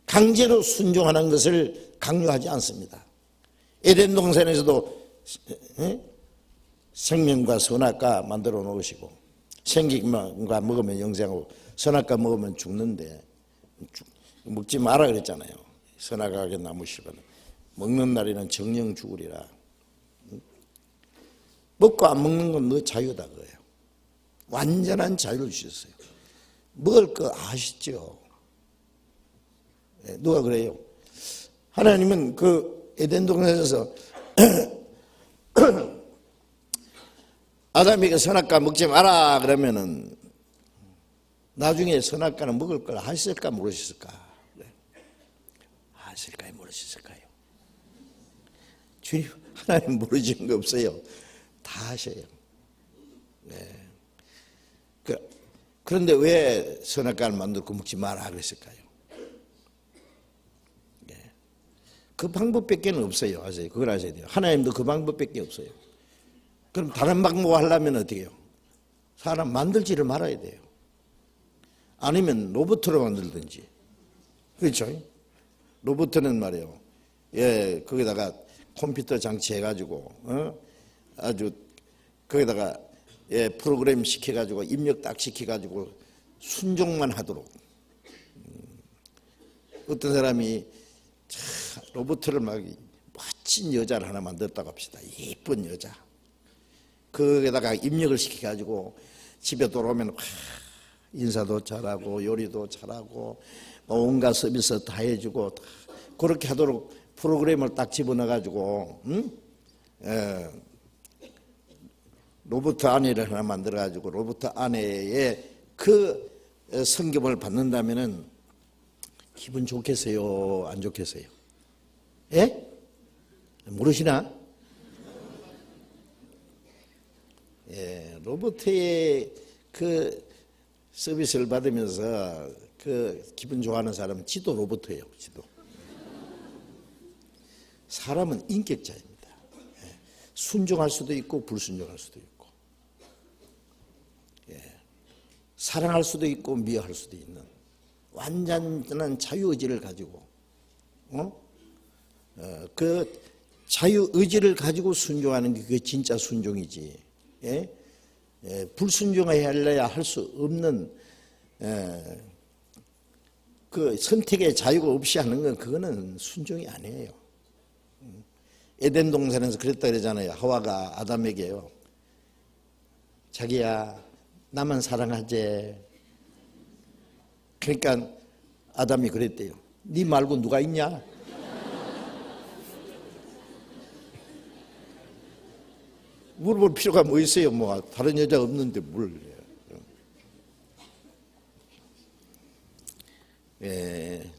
강제로 순종하는 것을 강요하지 않습니다. 에덴 동산에서도 생명과 선악과 만들어 놓으시고 생명과 먹으면 영생하고 선악과 먹으면 죽는데 먹지 마라 그랬잖아요. 선악과의 나무 씨는 먹는 날에는 정령 죽으리라. 먹고 안 먹는 건 너 자유다 그거예요. 완전한 자유를 주셨어요. 먹을 거 아시죠? 누가 그래요? 하나님은 그 에덴 동산에서 아담에게 선악과 먹지 마라 그러면은 나중에 선악과는 먹을 걸 아셨을까 모르셨을까? 아실까요 모르셨을까요? 주님, 하나님 모르시는 거 없어요. 다 아셔요. 네. 그런데 왜 선악과를 만들고 먹지 마라 그랬을까요? 네. 그 방법밖에 없어요. 아세요? 그걸 아셔야 돼요. 하나님도 그 방법밖에 없어요. 그럼 다른 방법 하려면 어떻게 해요? 사람 만들지를 말아야 돼요. 아니면 로봇으로 만들든지. 그렇죠? 로봇은 말이에요. 예, 거기다가 컴퓨터 장치 해가지고, 아주, 거기다가, 예, 프로그램 시켜가지고, 입력 딱 시켜가지고, 순종만 하도록. 어떤 사람이, 로봇을 막, 멋진 여자를 하나 만들었다고 합시다. 예쁜 여자. 거기다가 입력을 시켜가지고, 집에 돌아오면, 인사도 잘하고, 요리도 잘하고, 온갖 서비스 다 해주고, 그렇게 하도록 프로그램을 딱 집어넣어가지고, 로봇 아내를 하나 만들어가지고 로봇 아내의 그 성경을 받는다면은 기분 좋겠어요? 안 좋겠어요? 예? 모르시나? 예, 로봇의 그 서비스를 받으면서 그 기분 좋아하는 사람은 지도 로봇이에요, 지도. 사람은 인격자입니다. 예, 순종할 수도 있고 불순종할 수도 있고, 예, 사랑할 수도 있고 미워할 수도 있는 완전한 자유의지를 가지고, 그 자유의지를 가지고 순종하는 게 그게 진짜 순종이지. 예? 예, 불순종해야 할 수 없는 그 선택의 자유가 없이 하는 건 그거는 순종이 아니에요. 에덴 동산에서 그랬다 그러잖아요. 하와가 아담에게요. 자기야, 나만 사랑하지. 그러니까 아담이 그랬대요. 네 말고 누가 있냐? 물어볼 필요가 뭐 있어요? 뭐 다른 여자 없는데 뭘? 예.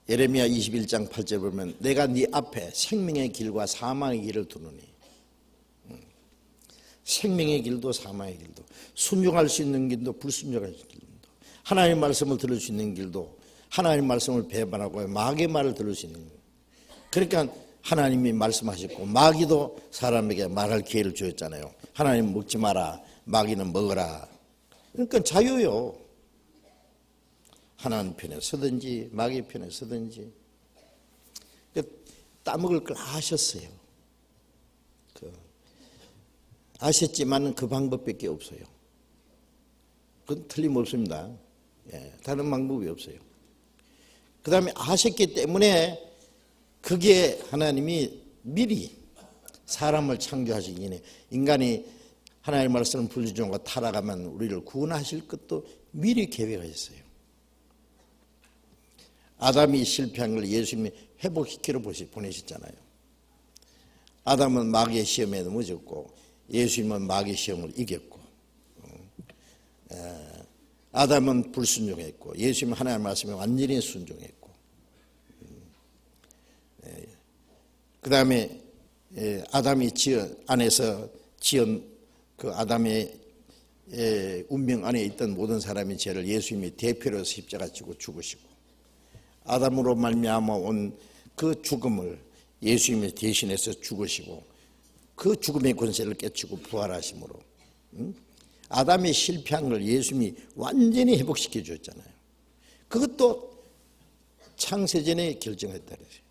예레미야 21장 8절 보면 내가 네 앞에 생명의 길과 사망의 길을 두노니, 생명의 길도 사망의 길도, 순종할 수 있는 길도 불순종할 수 있는 길도, 하나님의 말씀을 들을 수 있는 길도, 하나님의 말씀을 배반하고 마귀의 말을 들을 수 있는 길. 그러니까 하나님이 말씀하셨고 마귀도 사람에게 말할 기회를 주었잖아요. 하나님 먹지 마라, 마귀는 먹어라. 그러니까 자유요. 하나님 편에 서든지 마귀 편에 서든지. 따먹을 걸 아셨어요. 아셨지만 그 방법밖에 없어요. 그건 틀림없습니다. 예, 다른 방법이 없어요. 그 다음에 아셨기 때문에 그게 하나님이 미리 사람을 창조하시기 전에 인간이 하나님의 말씀을 불순종하고 타락하면 우리를 구원하실 것도 미리 계획하셨어요. 아담이 실패한 걸 예수님이 회복시키러 보내셨잖아요. 아담은 마귀의 시험에 넘어졌고 예수님은 마귀의 시험을 이겼고, 아담은 불순종했고 예수님은 하나님의 말씀에 완전히 순종했고, 그 다음에 아담이 안에서 지은 그 아담의 운명 안에 있던 모든 사람의 죄를 예수님이 대표로 십자가 지고 죽으시고, 아담으로 말미암아 온 그 죽음을 예수님이 대신해서 죽으시고 그 죽음의 권세를 깨치고 부활하심으로 아담이 실패한 걸 예수님이 완전히 회복시켜 주었잖아요. 그것도 창세전에 결정했다 그래요.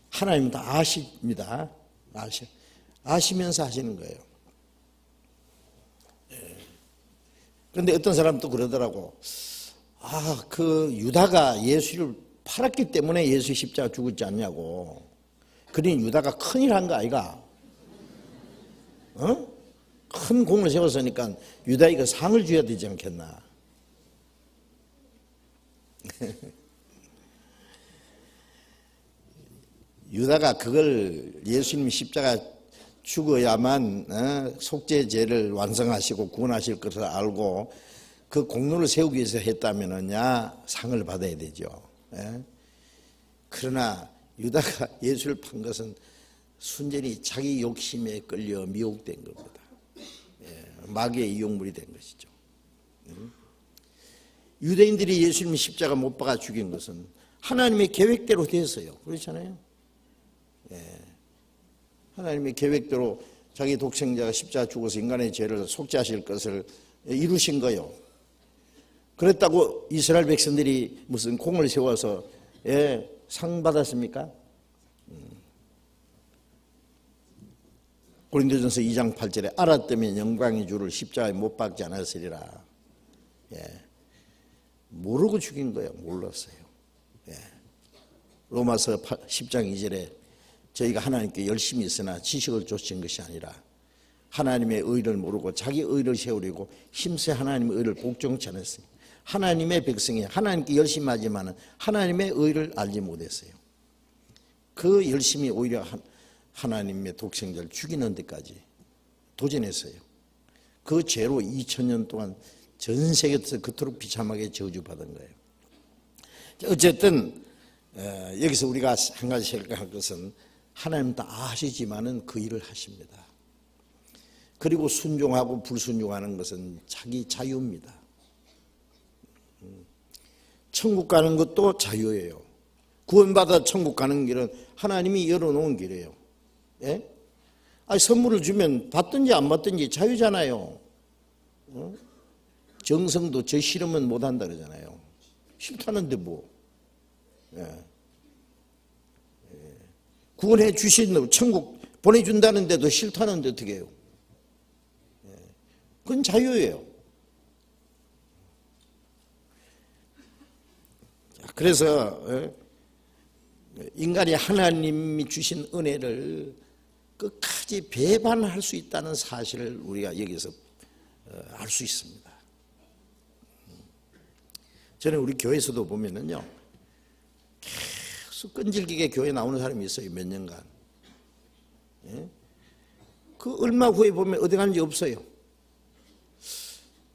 하나님 다 아십니다. 아시면서 하시는 거예요. 그런데 어떤 사람도 그러더라고. 그 유다가 예수를 팔았기 때문에 예수 십자가 죽었지 않냐고. 그러니 유다가 큰일 한 거 아이가? 큰 공을 세웠으니까 유다에게 상을 줘야 되지 않겠나. 유다가 그걸 예수님 십자가 죽어야만 속죄제를 완성하시고 구원하실 것을 알고 그 공로를 세우기 위해서 했다면야 상을 받아야 되죠. 그러나 유다가 예수를 판 것은 순전히 자기 욕심에 끌려 미혹된 겁니다. 마귀의 이용물이 된 것이죠. 유대인들이 예수님 십자가 못 박아 죽인 것은 하나님의 계획대로 됐어요. 그렇잖아요. 하나님의 계획대로 자기 독생자가 십자가 죽어서 인간의 죄를 속죄하실 것을 이루신 거요. 그랬다고 이스라엘 백성들이 무슨 공을 세워서 상 받았습니까? 고린도전서 2장 8절에 알았다면 영광의 주를 십자가에 못 박지 않았으리라. 모르고 죽인 거예요. 몰랐어요. 로마서 10장 2절에 저희가 하나님께 열심히 있으나 지식을 좇은 것이 아니라 하나님의 의를 모르고 자기 의를 세우려고 힘써 하나님의 의를 복종치 않았어요. 하나님의 백성이 하나님께 열심히 하지만 하나님의 의를 알지 못했어요. 그 열심히 오히려 하나님의 독생자를 죽이는 데까지 도전했어요. 그 죄로 2000년 동안 전 세계에서 그토록 비참하게 저주받은 거예요. 어쨌든 여기서 우리가 한 가지 생각할 것은 하나님 다 아시지만은 그 일을 하십니다. 그리고 순종하고 불순종하는 것은 자기 자유입니다. 천국 가는 것도 자유예요. 구원받아 천국 가는 길은 하나님이 열어놓은 길이에요. 선물을 주면 받든지 안 받든지 자유잖아요. 정성도 저 싫으면 못한다 그러잖아요. 싫다는데 뭐. 구원해 주신 천국 보내준다는데도 싫다는데 어떻게 해요? 그건 자유예요. 그래서 인간이 하나님이 주신 은혜를 끝까지 배반할 수 있다는 사실을 우리가 여기서 알 수 있습니다. 저는 우리 교회에서도 보면은요, 계속 끈질기게 교회 나오는 사람이 있어요. 몇 년간. 그 얼마 후에 보면 어디 가는지 없어요.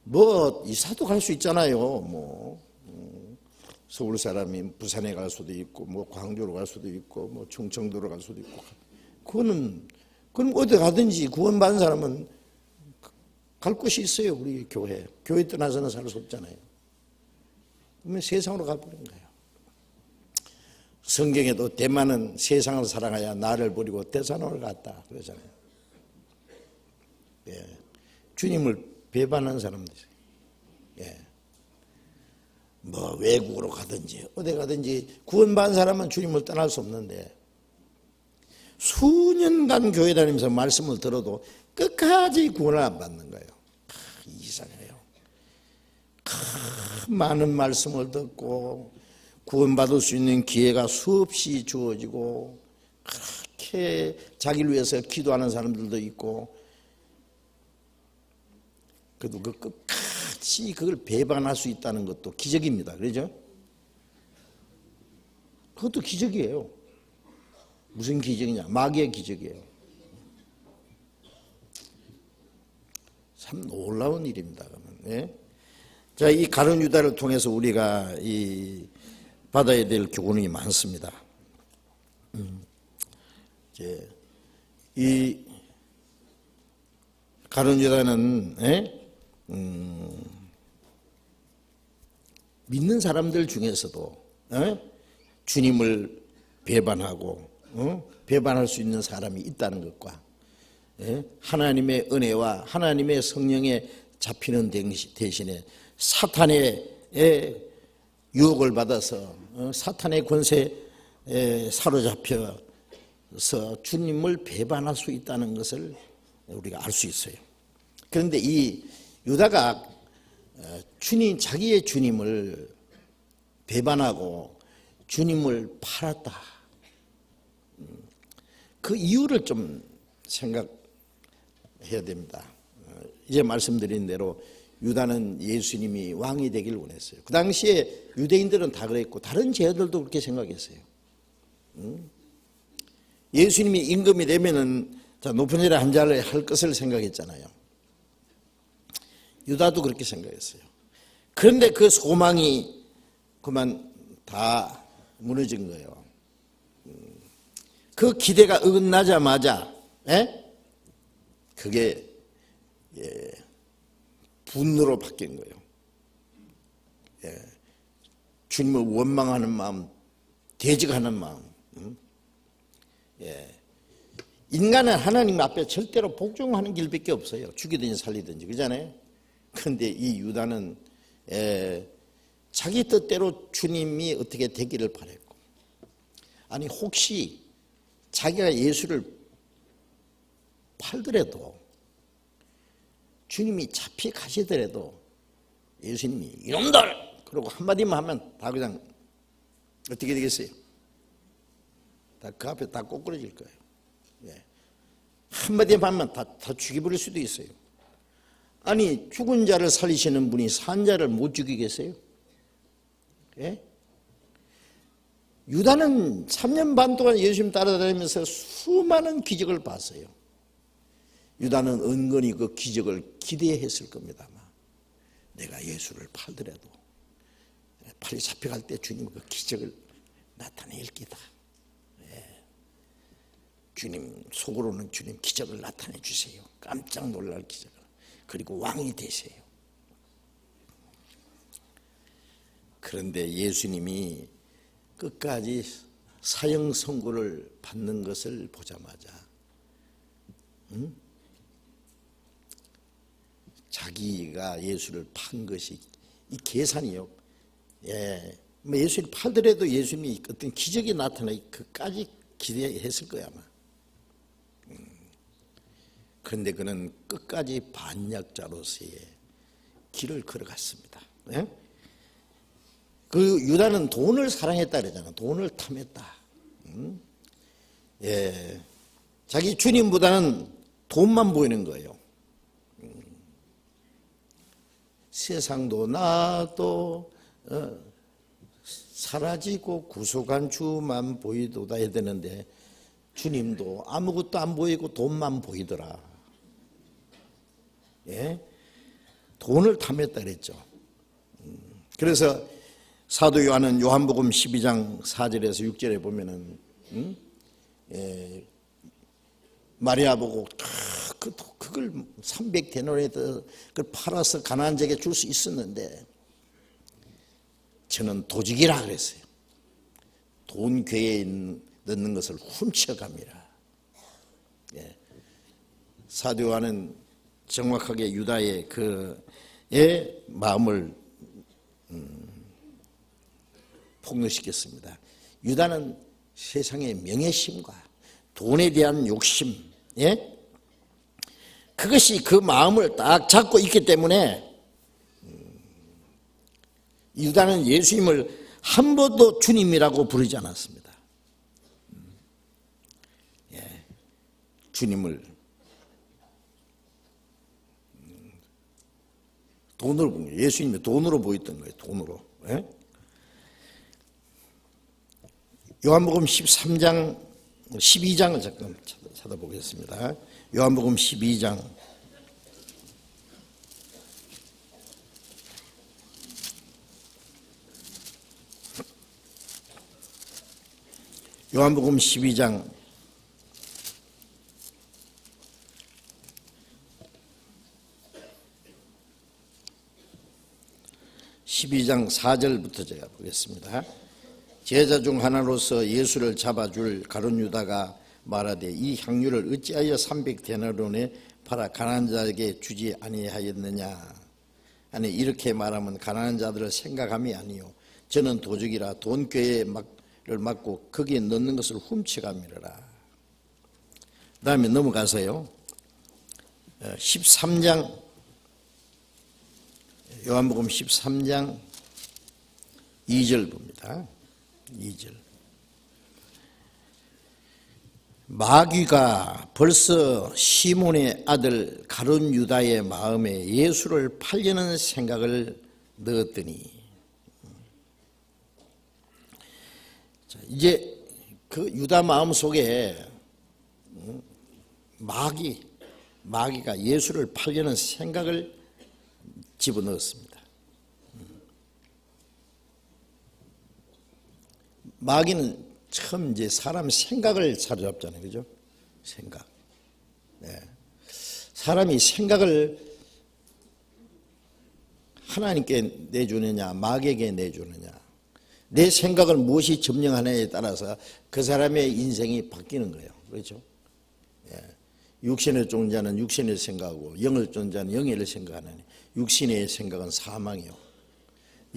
뭐 이사도 갈 수 있잖아요. 뭐 서울 사람이 부산에 갈 수도 있고, 뭐 광주로 갈 수도 있고, 뭐 충청도로 갈 수도 있고. 그럼 어디 가든지 구원받은 사람은 갈 곳이 있어요. 우리 교회. 교회 떠나서는 살 수 없잖아요. 그러면 세상으로 가버린 거예요. 성경에도 대만은 세상을 사랑하여 나를 버리고 대산으로 갔다 그러잖아요. 주님을 배반한 사람들이에요. 뭐 외국으로 가든지 어디 가든지 구원받은 사람은 주님을 떠날 수 없는데 수년간 교회 다니면서 말씀을 들어도 끝까지 구원을 안 받는 거예요. 이상해요. 많은 말씀을 듣고 구원받을 수 있는 기회가 수없이 주어지고 그렇게 자기를 위해서 기도하는 사람들도 있고 그래도 그 끝까지 그걸 배반할 수 있다는 것도 기적입니다. 그렇죠? 그것도 기적이에요. 무슨 기적이냐? 마귀의 기적이에요. 참 놀라운 일입니다. 예? 자, 이 가룟 유다를 통해서 우리가 받아야 될 교훈이 많습니다. 이 가룟 유다는 믿는 사람들 중에서도 주님을 배반하고 배반할 수 있는 사람이 있다는 것과 하나님의 은혜와 하나님의 성령에 잡히는 대신에 사탄의 유혹을 받아서 사탄의 권세에 사로잡혀서 주님을 배반할 수 있다는 것을 우리가 알 수 있어요. 그런데 이 유다가 자기의 주님을 배반하고 주님을 팔았다. 그 이유를 좀 생각해야 됩니다. 이제 말씀드린 대로 유다는 예수님이 왕이 되길 원했어요. 그 당시에 유대인들은 다 그랬고 다른 제자들도 그렇게 생각했어요. 예수님이 임금이 되면은 높은 자리에 한 자리에 할 것을 생각했잖아요. 유다도 그렇게 생각했어요. 그런데 그 소망이 그만 다 무너진 거예요. 그 기대가 어긋나자마자 그게 분노로 바뀐 거예요. 주님을 원망하는 마음, 대적하는 마음. 인간은 하나님 앞에 절대로 복종하는 길밖에 없어요. 죽이든지 살리든지, 그러잖아요. 그런데 이 유다는 자기 뜻대로 주님이 어떻게 되기를 바랬고, 아니 혹시 자기가 예수를 팔더라도, 주님이 잡히 가시더라도 예수님이 이놈들! 그러고 한마디만 하면 다 그냥 어떻게 되겠어요? 다 그 앞에 다 꼬꾸라질 거예요. 한마디만 하면 다 죽여버릴 수도 있어요. 아니 죽은 자를 살리시는 분이 산 자를 못 죽이겠어요? 유다는 3년 반 동안 예수님 따라다니면서 수많은 기적을 봤어요. 유다는 은근히 그 기적을 기대했을 겁니다. 아마. 내가 예수를 팔더라도 팔이 잡혀갈 때 주님 그 기적을 나타낼 기다. 주님 속으로는 주님 기적을 나타내 주세요. 깜짝 놀랄 기적을. 그리고 왕이 되세요. 그런데 예수님이 끝까지 사형 선고를 받는 것을 보자마자 자기가 예수를 판 것이 이 계산이요. 예수를 팔더라도 예수님이 어떤 기적이 나타나기 그까지 기대했을 거야 아마. 그런데 그는 끝까지 반역자로서의 길을 걸어갔습니다. 그 유다는 돈을 사랑했다 그러잖아. 돈을 탐했다. 자기 주님보다는 돈만 보이는 거예요. 세상도 나도 사라지고 구속한 주만 보이도다 해야 되는데 주님도 아무것도 안 보이고 돈만 보이더라. 돈을 탐했다 그랬죠. 그래서 사도 요한은 요한복음 12장 4절에서 6절에 보면은 마리아 보고 그걸 300데나리온에 그걸 팔아서 가난한 자에게 줄 수 있었는데 저는 도적이라 그랬어요. 돈 궤에 넣는 것을 훔쳐갑니다. 사도 요한은 정확하게 유다의 그의 마음을 폭로시켰습니다. 유다는 세상의 명예심과 돈에 대한 욕심, 그것이 그 마음을 딱 잡고 있기 때문에 유다는 예수님을 한 번도 주님이라고 부르지 않았습니다. 주님을 돈으로 본 거예요. 예수님이 돈으로 보였던 거예요. 돈으로. 요한복음 13장 12장을 잠깐 찾아보겠습니다. 요한복음 12장 요한복음 12장 12장 4절부터 제가 보겠습니다. 제자 중 하나로서 예수를 잡아줄 가룟 유다가 말하되 이 향유를 어찌하여 300데나리온에 팔아 가난한 자에게 주지 아니하였느냐. 아니 이렇게 말하면 가난한 자들을 생각함이 아니요 저는 도적이라 돈꾀를 막고 거기에 넣는 것을 훔쳐가미라. 그 다음에 넘어가서요 13장 요한복음 13장 2절 봅니다. 2절 마귀가 벌써 시몬의 아들 가룟 유다의 마음에 예수를 팔려는 생각을 넣었더니, 이제 그 유다 마음 속에 마귀가 예수를 팔려는 생각을 집어넣었습니다. 마귀는 처음 이제 사람 생각을 사로잡잖아요, 그죠? 생각. 네. 사람이 생각을 하나님께 내주느냐, 마귀에게 내주느냐, 내 생각을 무엇이 점령하느냐에 따라서 그 사람의 인생이 바뀌는 거예요, 그렇죠? 예. 육신의 존재는 육신의 생각하고 영의 존재는 영의 생각하느니 육신의 생각은 사망이요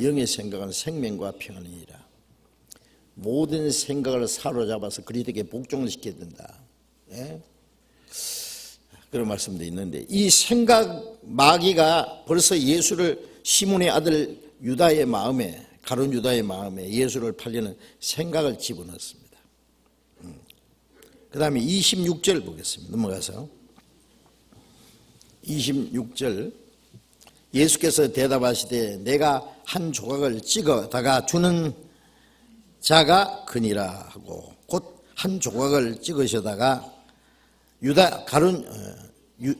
영의 생각은 생명과 평안이니라. 모든 생각을 사로잡아서 그리스도에게 복종을 시켜야 된다. 예? 그런 말씀도 있는데, 이 생각 마귀가 벌써 예수를 시몬의 아들 유다의 마음에, 가룟 유다의 마음에 예수를 팔려는 생각을 집어넣습니다. 그 다음에 26절 보겠습니다. 넘어가서 26절, 예수께서 대답하시되 내가 한 조각을 찍어다가 주는 자가 그니라 하고, 곧 한 조각을 찍으셔다가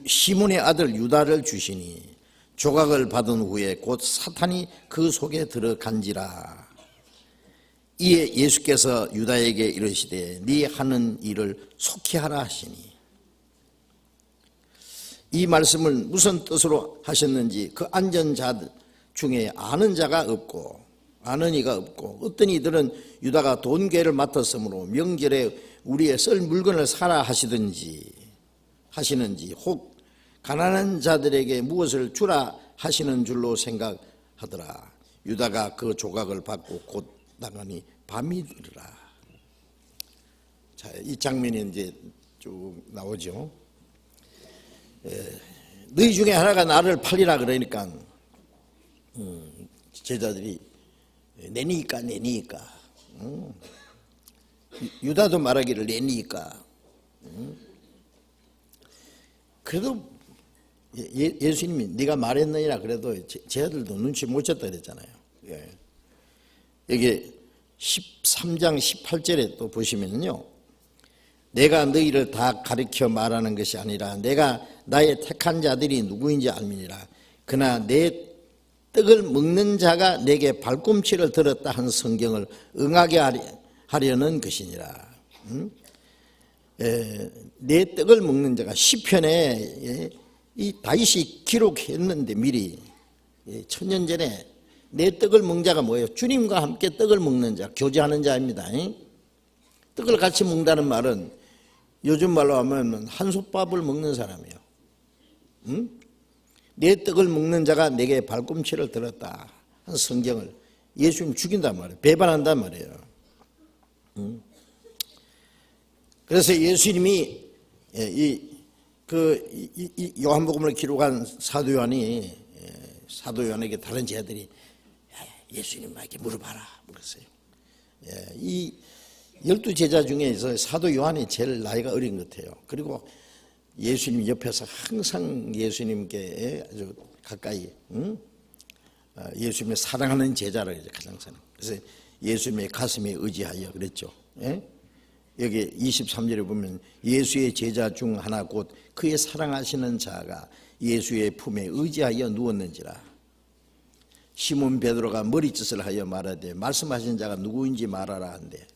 시몬의 아들 유다를 주시니 조각을 받은 후에 곧 사탄이 그 속에 들어간지라. 이에 예수께서 유다에게 이르시되 네 하는 일을 속히 하라 하시니, 이 말씀을 무슨 뜻으로 하셨는지 그 앉은 자 중에 아는 자가 없고 아는 이가 없고, 어떤 이들은 유다가 돈괴를 맡았으므로 명절에 우리의 쓸 물건을 사라 하시는지 혹 가난한 자들에게 무엇을 주라 하시는 줄로 생각하더라. 유다가 그 조각을 받고 곧 나가니 밤이 들으라. 자, 이 장면이 이제 쭉 나오죠. 너희 중에 하나가 나를 팔리라 그러니까 제자들이 내니까 유다도 말하기를 내니까. 그래도 예수님이 네가 말했느니라 그래도 제자들도 눈치 못 챘다 그랬잖아요. 예. 여기 13장 18절에 또 보시면요, 내가 너희를 다 가르쳐 말하는 것이 아니라 내가 나의 택한 자들이 누구인지 알미니라. 그러나 내 떡을 먹는 자가 내게 발꿈치를 들었다 한 성경을 응하게 하려는 것이니라. 내 떡을 먹는 자가 시편에 이 다윗이 기록했는데 미리 천년 전에 내 떡을 먹는 자가 뭐예요? 주님과 함께 떡을 먹는 자, 교제하는 자입니다. 떡을 같이 먹는다는 말은 요즘 말로 하면 한솥밥을 먹는 사람이에요. 내 떡을 먹는 자가 내게 발꿈치를 들었다 한 성경을 예수님 죽인단 말이에요. 배반한단 말이에요. 그래서 예수님이 이 요한복음을 기록한 사도 요한이 사도 요한에게 다른 제자들이 예수님에게 물어봐라 그랬어요. 이 12제자 중에서 사도 요한이 제일 나이가 어린 것 같아요. 그리고 예수님 옆에서 항상 예수님께 아주 가까이 예수님을 사랑하는 제자라 이제 가장 사랑. 그래서 예수님의 가슴에 의지하여 그랬죠. 여기 23절에 보면 예수의 제자 중 하나 곧 그의 사랑하시는 자가 예수의 품에 의지하여 누웠는지라. 시몬 베드로가 머리짓을 하여 말하되 말씀하신 자가 누구인지 말하라 한대.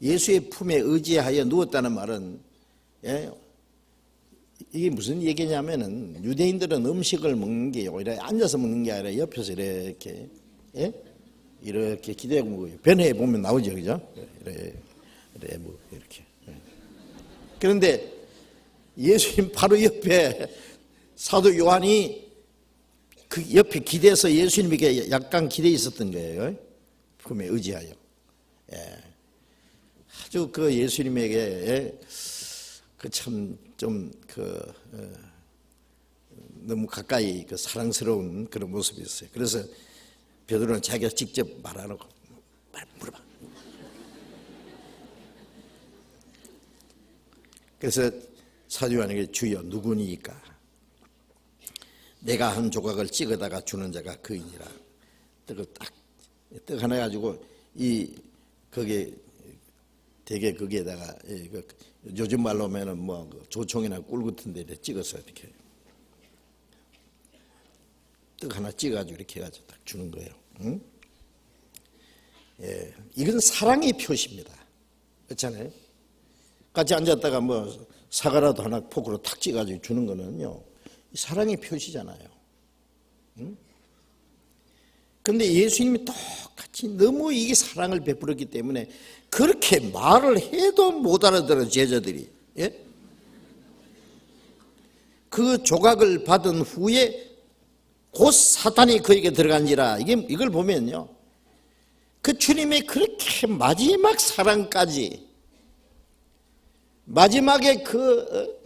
예수의 품에 의지하여 누웠다는 말은 이게 무슨 얘기냐면은 유대인들은 음식을 먹는 게 오히려 앉아서 먹는 게 아니라 옆에서 이렇게 이렇게 기대고 먹어요. 변해에 보면 나오죠, 그죠? 이렇게 뭐 이렇게. 그런데 예수님 바로 옆에 사도 요한이 그 옆에 기대서 예수님에게 약간 기대 있었던 거예요. 품에 의지하여. 아주 그 예수님에게 그 참 좀 너무 가까이 그 사랑스러운 그런 모습이었어요. 그래서 베드로는 자기가 직접 말하라고 물어봐. 그래서 사도 요한에게 주여 누구니까? 내가 한 조각을 찍어다가 주는 자가 그이니라. 떡을 딱 떡 하나 가지고 거기에 되게 거기에다가 요즘 말로 하면은 뭐 조총이나 꿀 같은 데 찍어서 이렇게 떡 하나 찍어가지고 이렇게 해가지고 딱 주는 거예요. 응? 예, 이건 사랑의 표시입니다. 그렇잖아요? 같이 앉았다가 뭐 사과라도 하나 포크로 탁 찍어가지고 주는 거는요, 사랑의 표시잖아요. 응? 근데 예수님이 똑같이 너무 이게 사랑을 베풀었기 때문에 그렇게 말을 해도 못 알아들어 제자들이. 예? 그 조각을 받은 후에 곧 사탄이 그에게 들어간지라. 이걸 보면요, 그 주님의 그렇게 마지막 사랑까지, 마지막에 그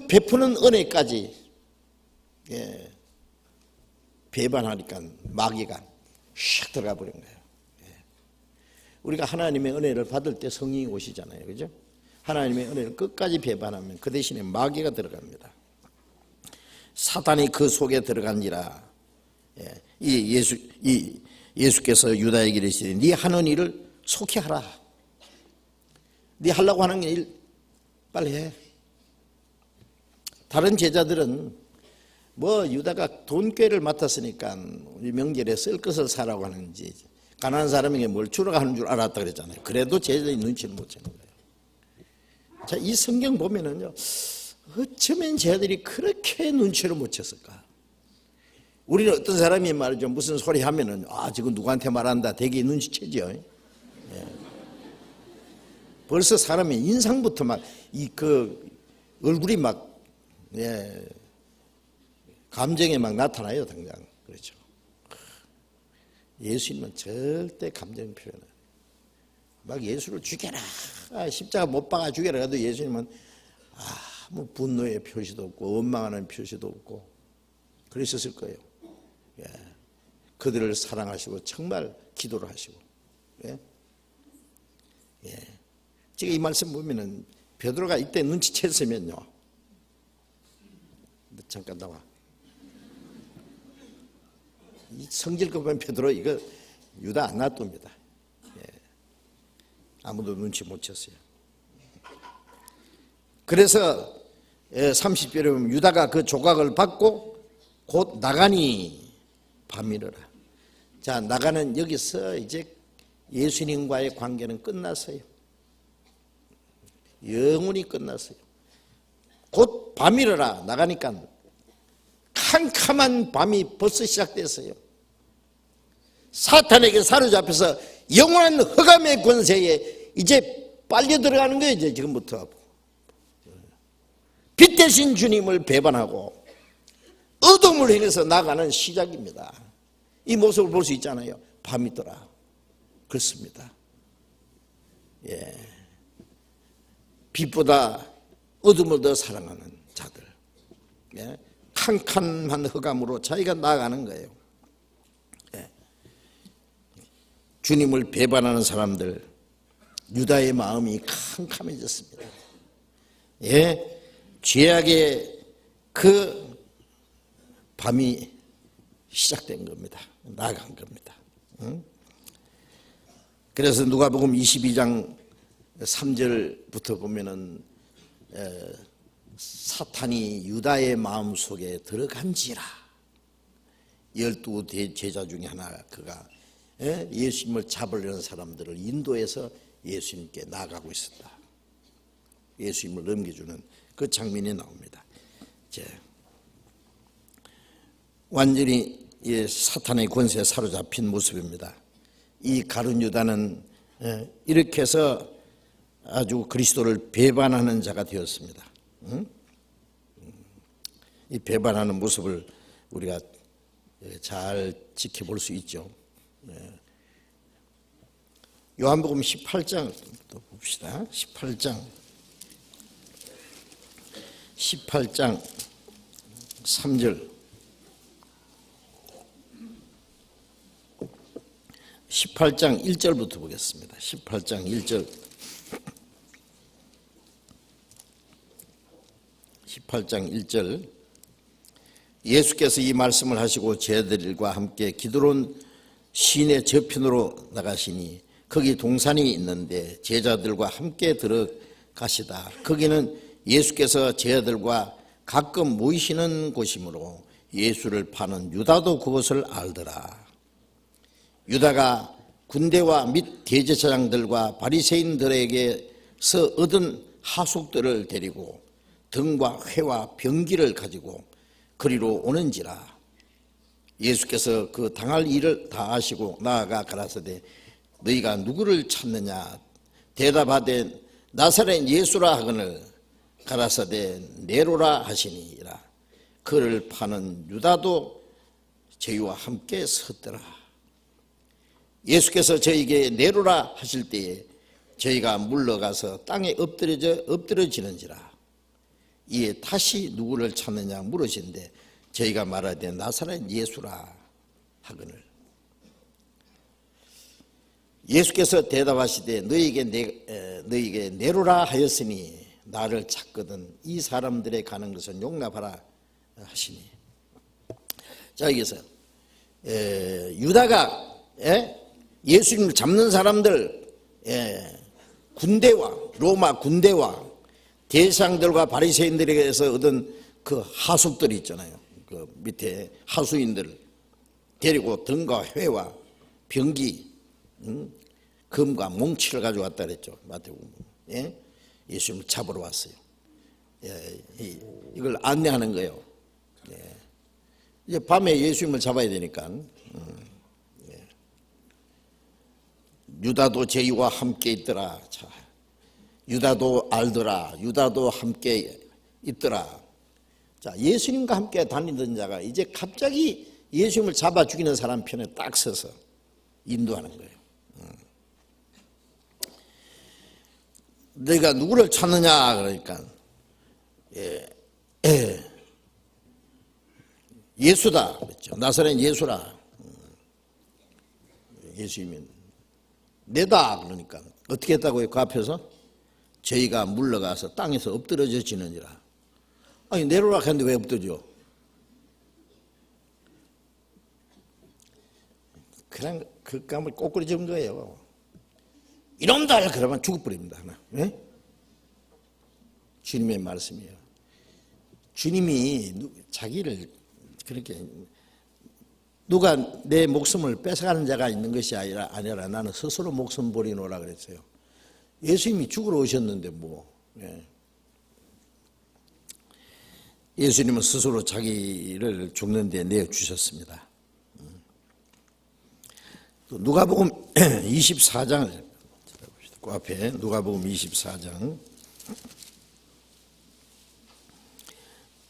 베푸는 은혜까지, 예, 배반하니까 마귀가 샥 들어가 버린 거예요. 예. 우리가 하나님의 은혜를 받을 때 성령이 오시잖아요, 그죠? 하나님의 은혜를 끝까지 배반하면 그 대신에 마귀가 들어갑니다. 사탄이 그 속에 들어간지라. 예. 예수께서 유다에게 이르시되 네 하는 일을 속히 하라. 네 하려고 하는 일 빨리 해. 다른 제자들은 뭐 유다가 돈꾀를 맡았으니까 우리 명절에 쓸 것을 사라고 하는지 가난한 사람에게 뭘 주라고 하는 줄 알았다 그랬잖아요. 그래도 제자들이 눈치를 못 채는 거예요. 자, 이 성경 보면은요, 어쩌면 제자들이 그렇게 눈치를 못 챘을까? 우리는 어떤 사람이 말이죠, 무슨 소리 하면은 지금 누구한테 말한다 되게 눈치채죠. 예. 벌써 사람의 인상부터 막 얼굴이 막, 예, 감정에 막 나타나요, 당장. 그렇죠. 예수님은 절대 감정 표현을 막 예수를 죽여라, 십자가 못 박아 죽여라 해도 예수님은 뭐 분노의 표시도 없고 원망하는 표시도 없고 그러셨을 거예요. 예. 그들을 사랑하시고 정말 기도를 하시고. 예. 예. 지금 이 말씀 보면은 베드로가 이때 눈치챘으면요, 잠깐 나와. 이 성질껏 보면 베드로 이거 유다 안 놔둡니다. 예. 아무도 눈치 못 챘어요. 그래서 30절에 보면 유다가 그 조각을 받고 곧 나가니 밤이르라. 자, 나가는 여기서 이제 예수님과의 관계는 끝났어요. 영원히 끝났어요. 곧 밤이르라. 나가니까 캄캄한 밤이 벌써 시작됐어요. 사탄에게 사로잡혀서 영원한 흑암의 권세에 이제 빨려 들어가는 거예요. 이제 지금부터 빛 대신 주님을 배반하고 어둠을 행해서 나가는 시작입니다. 이 모습을 볼 수 있잖아요. 밤이더라. 그렇습니다. 예. 빛보다 어둠을 더 사랑하는 자들. 예. 캄캄한 흑암으로 자기가 나아가는 거예요. 예. 주님을 배반하는 사람들, 유다의 마음이 캄캄해졌습니다. 예. 죄악의 그 밤이 시작된 겁니다. 나아간 겁니다. 응? 그래서 누가복음 22장 3절부터 보면은 사탄이 유다의 마음속에 들어간지라. 12 제자 중에 하나 그가 예수님을 잡으려는 사람들을 인도해서 예수님께 나아가고 있었다. 예수님을 넘겨주는 그 장면이 나옵니다. 완전히 사탄의 권세에 사로잡힌 모습입니다. 이 가룟 유다는 이렇게 해서 아주 그리스도를 배반하는 자가 되었습니다. 이 배반하는 모습을 우리가 잘 지켜볼 수 있죠. 요한복음 18장 또 봅시다. 18장 3절 18장 1절부터 보겠습니다. 18장 1절 18장 1절 예수께서 이 말씀을 하시고 제자들과 함께 기드론 시내 저편으로 나가시니 거기 동산이 있는데 제자들과 함께 들어가시다. 거기는 예수께서 제자들과 가끔 모이시는 곳이므로 예수를 파는 유다도 그것을 알더라. 유다가 군대와 및 대제사장들과 바리새인들에게서 얻은 하속들을 데리고 등과 회와 병기를 가지고 그리로 오는지라. 예수께서 그 당할 일을 다 하시고 나아가 가라사대 너희가 누구를 찾느냐 대답하되 나사렛 예수라 하거늘 가라사대 네로라 하시니라. 그를 파는 유다도 저희와 함께 섰더라. 예수께서 저희에게 네로라 하실 때에 저희가 물러가서 땅에 엎드려지는지라. 이에 다시 누구를 찾느냐 물으신데 저희가 말하되 나사렛 예수라 하거늘. 예수께서 대답하시되 너희에게 네로라 하였으니 나를 찾거든 이 사람들의 가는 것은 용납하라 하시니. 자, 여기서 유다가 예수님을 잡는 사람들, 군대와 로마 군대와 대상들과 바리새인들에게서 얻은 그 하속들 있잖아요. 그 밑에 하수인들 데리고 등과 회와 병기, 금과 몽치를 가져왔다 그랬죠. 마태복음. 예수님을 잡으러 왔어요. 이걸 안내하는 거예요. 이제 밤에 예수님을 잡아야 되니까. 유다도 저희와 함께 있더라. 자, 유다도 알더라. 유다도 함께 있더라. 자, 예수님과 함께 다니던 자가 이제 갑자기 예수님을 잡아 죽이는 사람 편에 딱 서서 인도하는 거예요. 너희가 누구를 찾느냐 그러니까 예수다 그랬죠. 나사렛 예수라. 예수님이 내다 그러니까 어떻게 했다고요? 그 앞에서 저희가 물러가서 땅에서 엎드러지는지라. 아니 내로라 했는데 왜 엎드려? 그냥 그 감을 꼬꾸리 잡은 거예요. 이놈들 그러면 죽어버립니다. 하나. 네? 주님의 말씀이에요. 주님이 자기를 그렇게 누가 내 목숨을 뺏어가는 자가 있는 것이 아니라 나는 스스로 목숨 버리노라 그랬어요. 예수님이 죽으러 오셨는데 뭐. 예수님은 스스로 자기를 죽는 데 내어주셨습니다. 또 누가복음 24장을 찾아봅시다. 그 앞에 누가복음 24장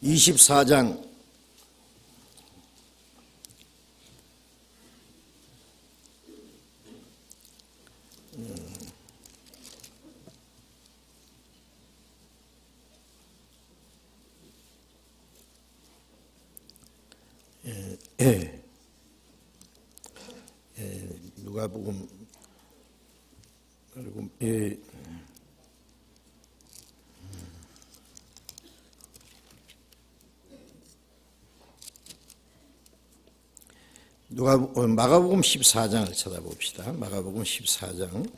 24장 24장 마가복음 14장을 찾아봅시다. 마가복음 14장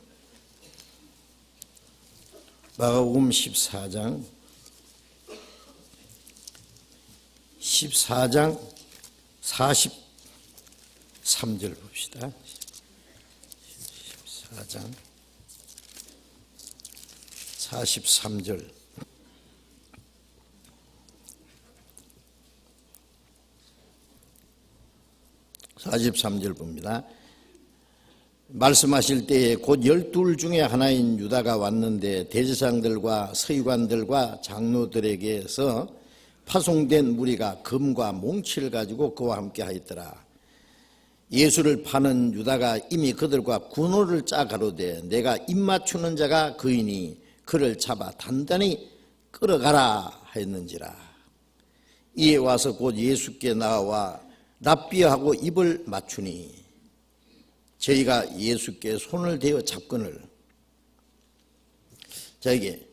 43절 봅시다. 14장 43절. 봅니다. 말씀하실 때에 곧 12 중에 하나인 유다가 왔는데 대제사장들과 서기관들과 장로들에게서 파송된 무리가 금과 몽치를 가지고 그와 함께 하였더라. 예수를 파는 유다가 이미 그들과 군호를 짜 가로되 내가 입맞추는 자가 그이니 그를 잡아 단단히 끌어가라 하였는지라. 이에 와서 곧 예수께 나와 납비하고 입을 맞추니 저희가 예수께 손을 대어 잡거늘. 자, 이게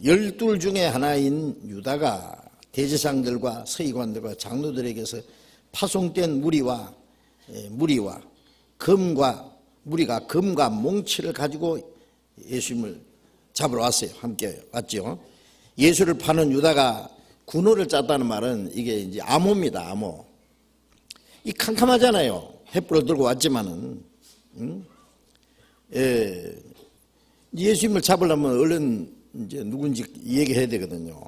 열둘 중에 하나인 유다가 대제사장들과 서기관들과 장로들에게서 파송된 무리가 금과 몽치를 가지고 예수님을 잡으러 왔어요. 함께 왔죠. 예수를 파는 유다가 군호를 짰다는 말은 이게 이제 암호입니다. 암호. 이 캄캄하잖아요. 횃불을 들고 왔지만은, 예수님을 잡으려면 얼른 이제 누군지 얘기해야 되거든요.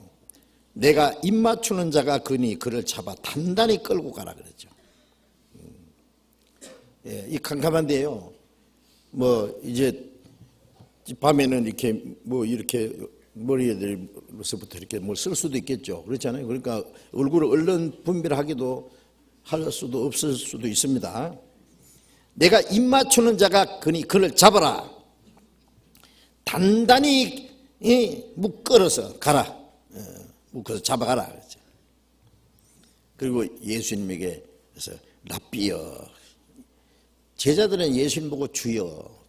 내가 입 맞추는 자가 그니 그를 잡아 단단히 끌고 가라 그랬죠. 이 캄캄한데요. 뭐 이제 밤에는 이렇게 머리에서부터 이렇게 뭘 쓸 수도 있겠죠. 그렇잖아요. 그러니까 얼굴을 얼른 분별하기도 할 수도 없을 수도 있습니다. 내가 입 맞추는 자가 그니 그를 잡아라. 단단히 묶어서 가라. 묶어서 잡아가라. 그랬죠. 그리고 예수님에게 그래서 랍비여. 제자들은 예수님 보고 주여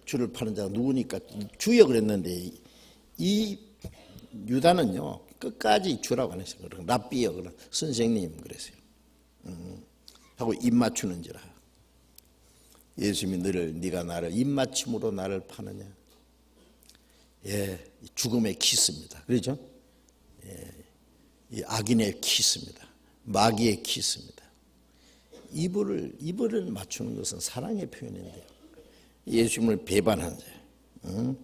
주를 파는 자가 누구니까 주여 그랬는데 이 유다는요 끝까지 주라고 안 했어요. 랍비여 그런 선생님 그랬어요. 하고 입 맞추는지라. 예수님이 네가 나를 입맞춤으로 나를 파느냐. 죽음의 키스입니다. 그렇죠? 이 악인의 키스입니다. 마귀의 키스입니다. 입을 맞추는 것은 사랑의 표현인데요. 예수님을 배반한 자예요.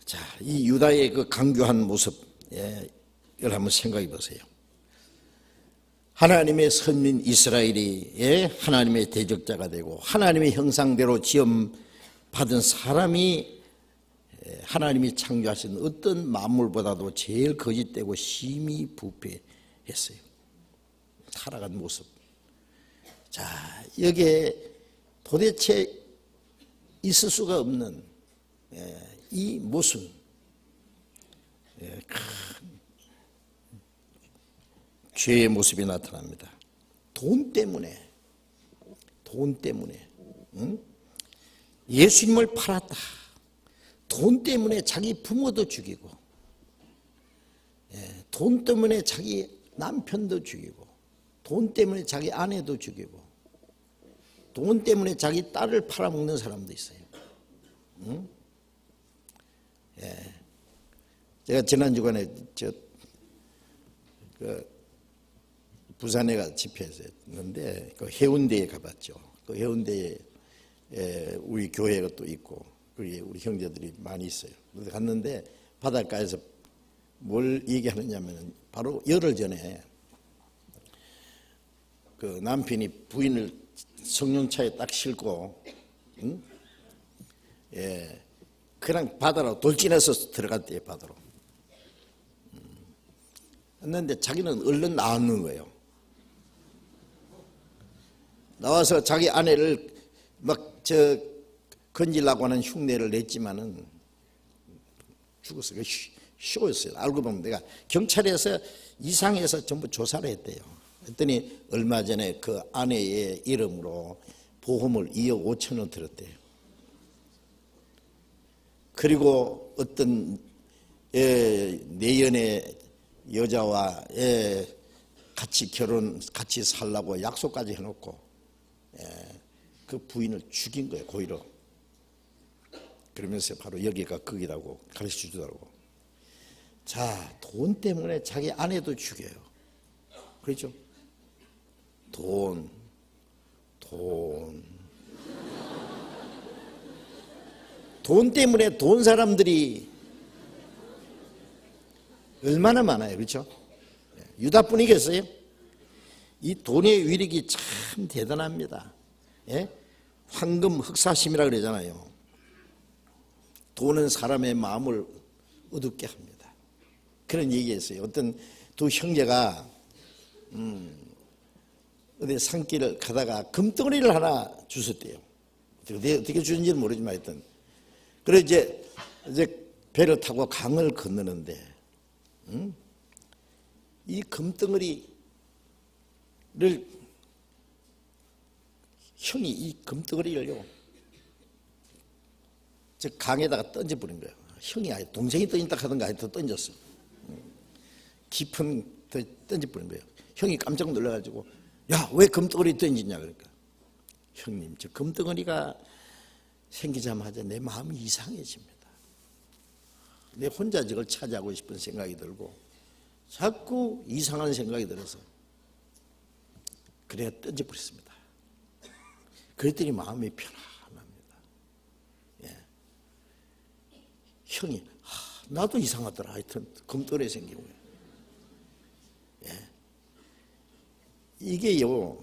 자, 이 유다의 그 강교한 모습, 이걸 한번 생각해 보세요. 하나님의 선민 이스라엘이 하나님의 대적자가 되고 하나님의 형상대로 지음 받은 사람이 하나님이 창조하신 어떤 만물보다도 제일 거짓되고 심히 부패했어요. 타락한 모습. 자, 여기에 도대체 있을 수가 없는 이 모순, 큰 죄의 모습이 나타납니다. 돈 때문에 예수님을 팔았다. 돈 때문에 자기 부모도 죽이고, 돈 때문에 자기 남편도 죽이고, 돈 때문에 자기 아내도 죽이고, 돈 때문에 자기 딸을 팔아먹는 사람도 있어요. 제가 지난 주간에 부산에 집회했는데 그 해운대에 가봤죠. 그 해운대에 우리 교회가 또 있고 우리 형제들이 많이 있어요. 그래서 갔는데 바닷가에서 뭘 얘기하느냐면 바로 열흘 전에 그 남편이 부인을 성령차에 딱 싣고 그냥 바다로 돌진해서 들어갔대요. 바다로. 했는데 자기는 얼른 나왔는 거예요. 나와서 자기 아내를 건지려고 하는 흉내를 냈지만은 죽었어요. 쉬웠어요. 알고 보면 내가 경찰에서 이상해서 전부 조사를 했대요. 했더니 얼마 전에 그 아내의 이름으로 보험을 2억 5천원 들었대요. 그리고 어떤 내연의 여자와 같이 살라고 약속까지 해놓고 그 부인을 죽인 거예요. 고의로. 그러면서 바로 여기가 거기라고 가르쳐 주더라고. 자, 돈 때문에 자기 아내도 죽여요. 그렇죠? 돈 때문에 돈 사람들이 얼마나 많아요. 그렇죠? 유다뿐이겠어요? 이 돈의 위력이 참 대단합니다. 황금 흑사심이라 그러잖아요. 돈은 사람의 마음을 어둡게 합니다. 그런 얘기했어요. 어떤 두 형제가 어디 산길을 가다가 금덩어리를 하나 주셨대요. 어떻게 주는지는 모르지만 하여튼. 그래서 이제 배를 타고 강을 건너는데 이 금덩어리를 형이 이 금덩어리를요 저 강에다가 던져버린 거예요. 형이 아예 동생이 던진다 하던가 하여튼 던졌어. 깊은 데 던져버린 거예요. 형이 깜짝 놀라가지고 야, 왜 금덩어리 던지냐 그러니까 형님, 저 금덩어리가 생기자마자 내 마음이 이상해집니다. 내 혼자 저걸 차지하고 싶은 생각이 들고 자꾸 이상한 생각이 들어서 그래야 던져버렸습니다. 그랬더니 마음이 편안합니다. 예. 형이 나도 이상하더라. 하여튼 금덩어리 생기고요. 예. 이게요,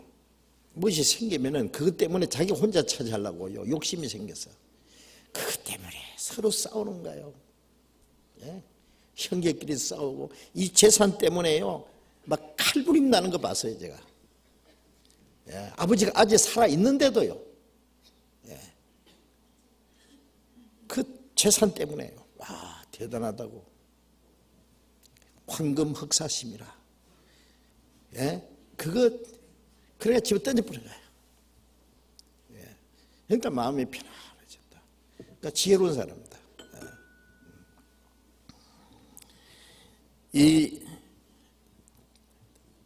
무엇이 생기면은 그것 때문에 자기 혼자 차지하려고요 욕심이 생겼어. 그것 때문에 서로 싸우는 거예요. 예? 형제끼리 싸우고 이 재산 때문에요 막 칼부림 나는 거 봤어요 제가. 예, 아버지가 아직 살아 있는데도요. 예, 그 재산 때문에요. 와, 대단하다고. 황금 흑사심이라. 예, 그거 그래야 집에 던져버린 거예요. 예, 그러니까 마음이 편안해졌다. 그러니까 지혜로운 사람이다. 이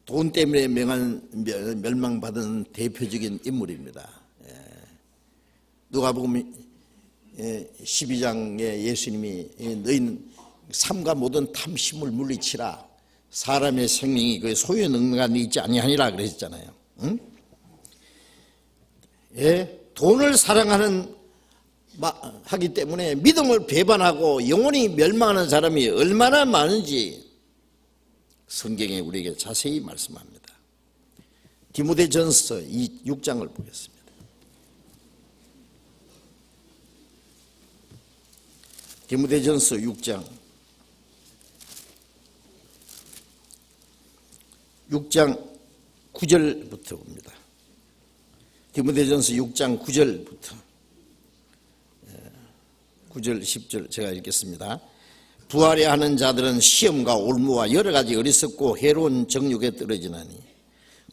돈 때문에 멸망받은 대표적인 인물입니다. 누가복음 12장에 예수님이 너희는 삼가 모든 탐심을 물리치라. 사람의 생명이 그 소유능력이 있지 아니하니라 그랬잖아요. 응? 예, 돈을 사랑하는 하기 때문에 믿음을 배반하고 영원히 멸망하는 사람이 얼마나 많은지 성경에 우리에게 자세히 말씀합니다. 디모데전서 6장을 보겠습니다. 디모데전서 6장 9절부터 봅니다. 디모데전서 6장 9절부터 9절 10절 제가 읽겠습니다. 부하려 하는 자들은 시험과 올무와 여러 가지 어리석고 해로운 정욕에 떨어지나니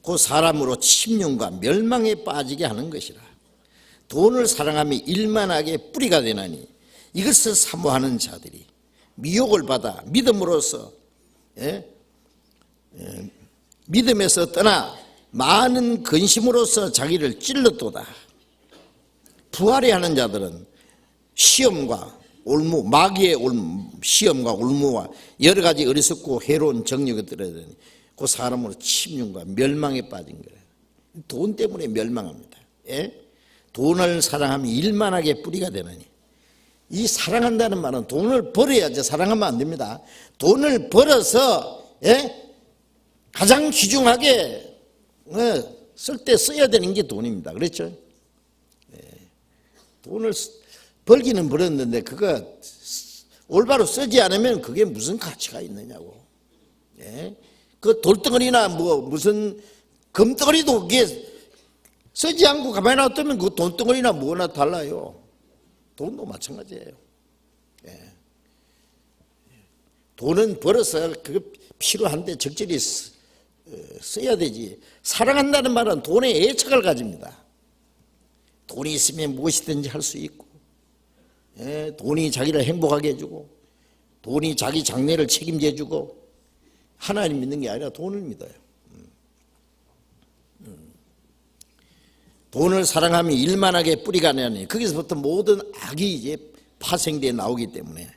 그 사람으로 침륜과 멸망에 빠지게 하는 것이라. 돈을 사랑함이 일만하게 뿌리가 되나니 이것을 사모하는 자들이 미혹을 받아 믿음으로써 믿음에서 떠나 많은 근심으로써 자기를 찔렀도다. 부하려 하는 자들은 시험과 올무, 마귀의 시험과 올무와 여러 가지 어리석고 해로운 정욕에 들어야되니 그 사람으로 침륜과 멸망에 빠진 거예요. 돈 때문에 멸망합니다. 예? 돈을 사랑하면 일만하게 뿌리가 되나니. 이 사랑한다는 말은 돈을 벌어야지 사랑하면 안 됩니다. 돈을 벌어서 가장 귀중하게 쓸 때 써야 되는 게 돈입니다. 그렇죠? 돈을 벌기는 벌었는데 그거 올바로 쓰지 않으면 그게 무슨 가치가 있느냐고. 그 돌덩어리나 무슨 금덩어리도 그게 쓰지 않고 가만히 놔두면 그 돈덩어리나 뭐나 달라요. 돈도 마찬가지예요. 돈은 벌어서 그거 필요한데 적절히 써야 되지. 사랑한다는 말은 돈에 애착을 가집니다. 돈이 있으면 무엇이든지 할 수 있고, 돈이 자기를 행복하게 해주고, 돈이 자기 장래를 책임져 주고, 하나님 믿는 게 아니라 돈을 믿어요. 돈을 사랑하면 일만하게 뿌리가 나니 거기서부터 모든 악이 이제 파생되어 나오기 때문에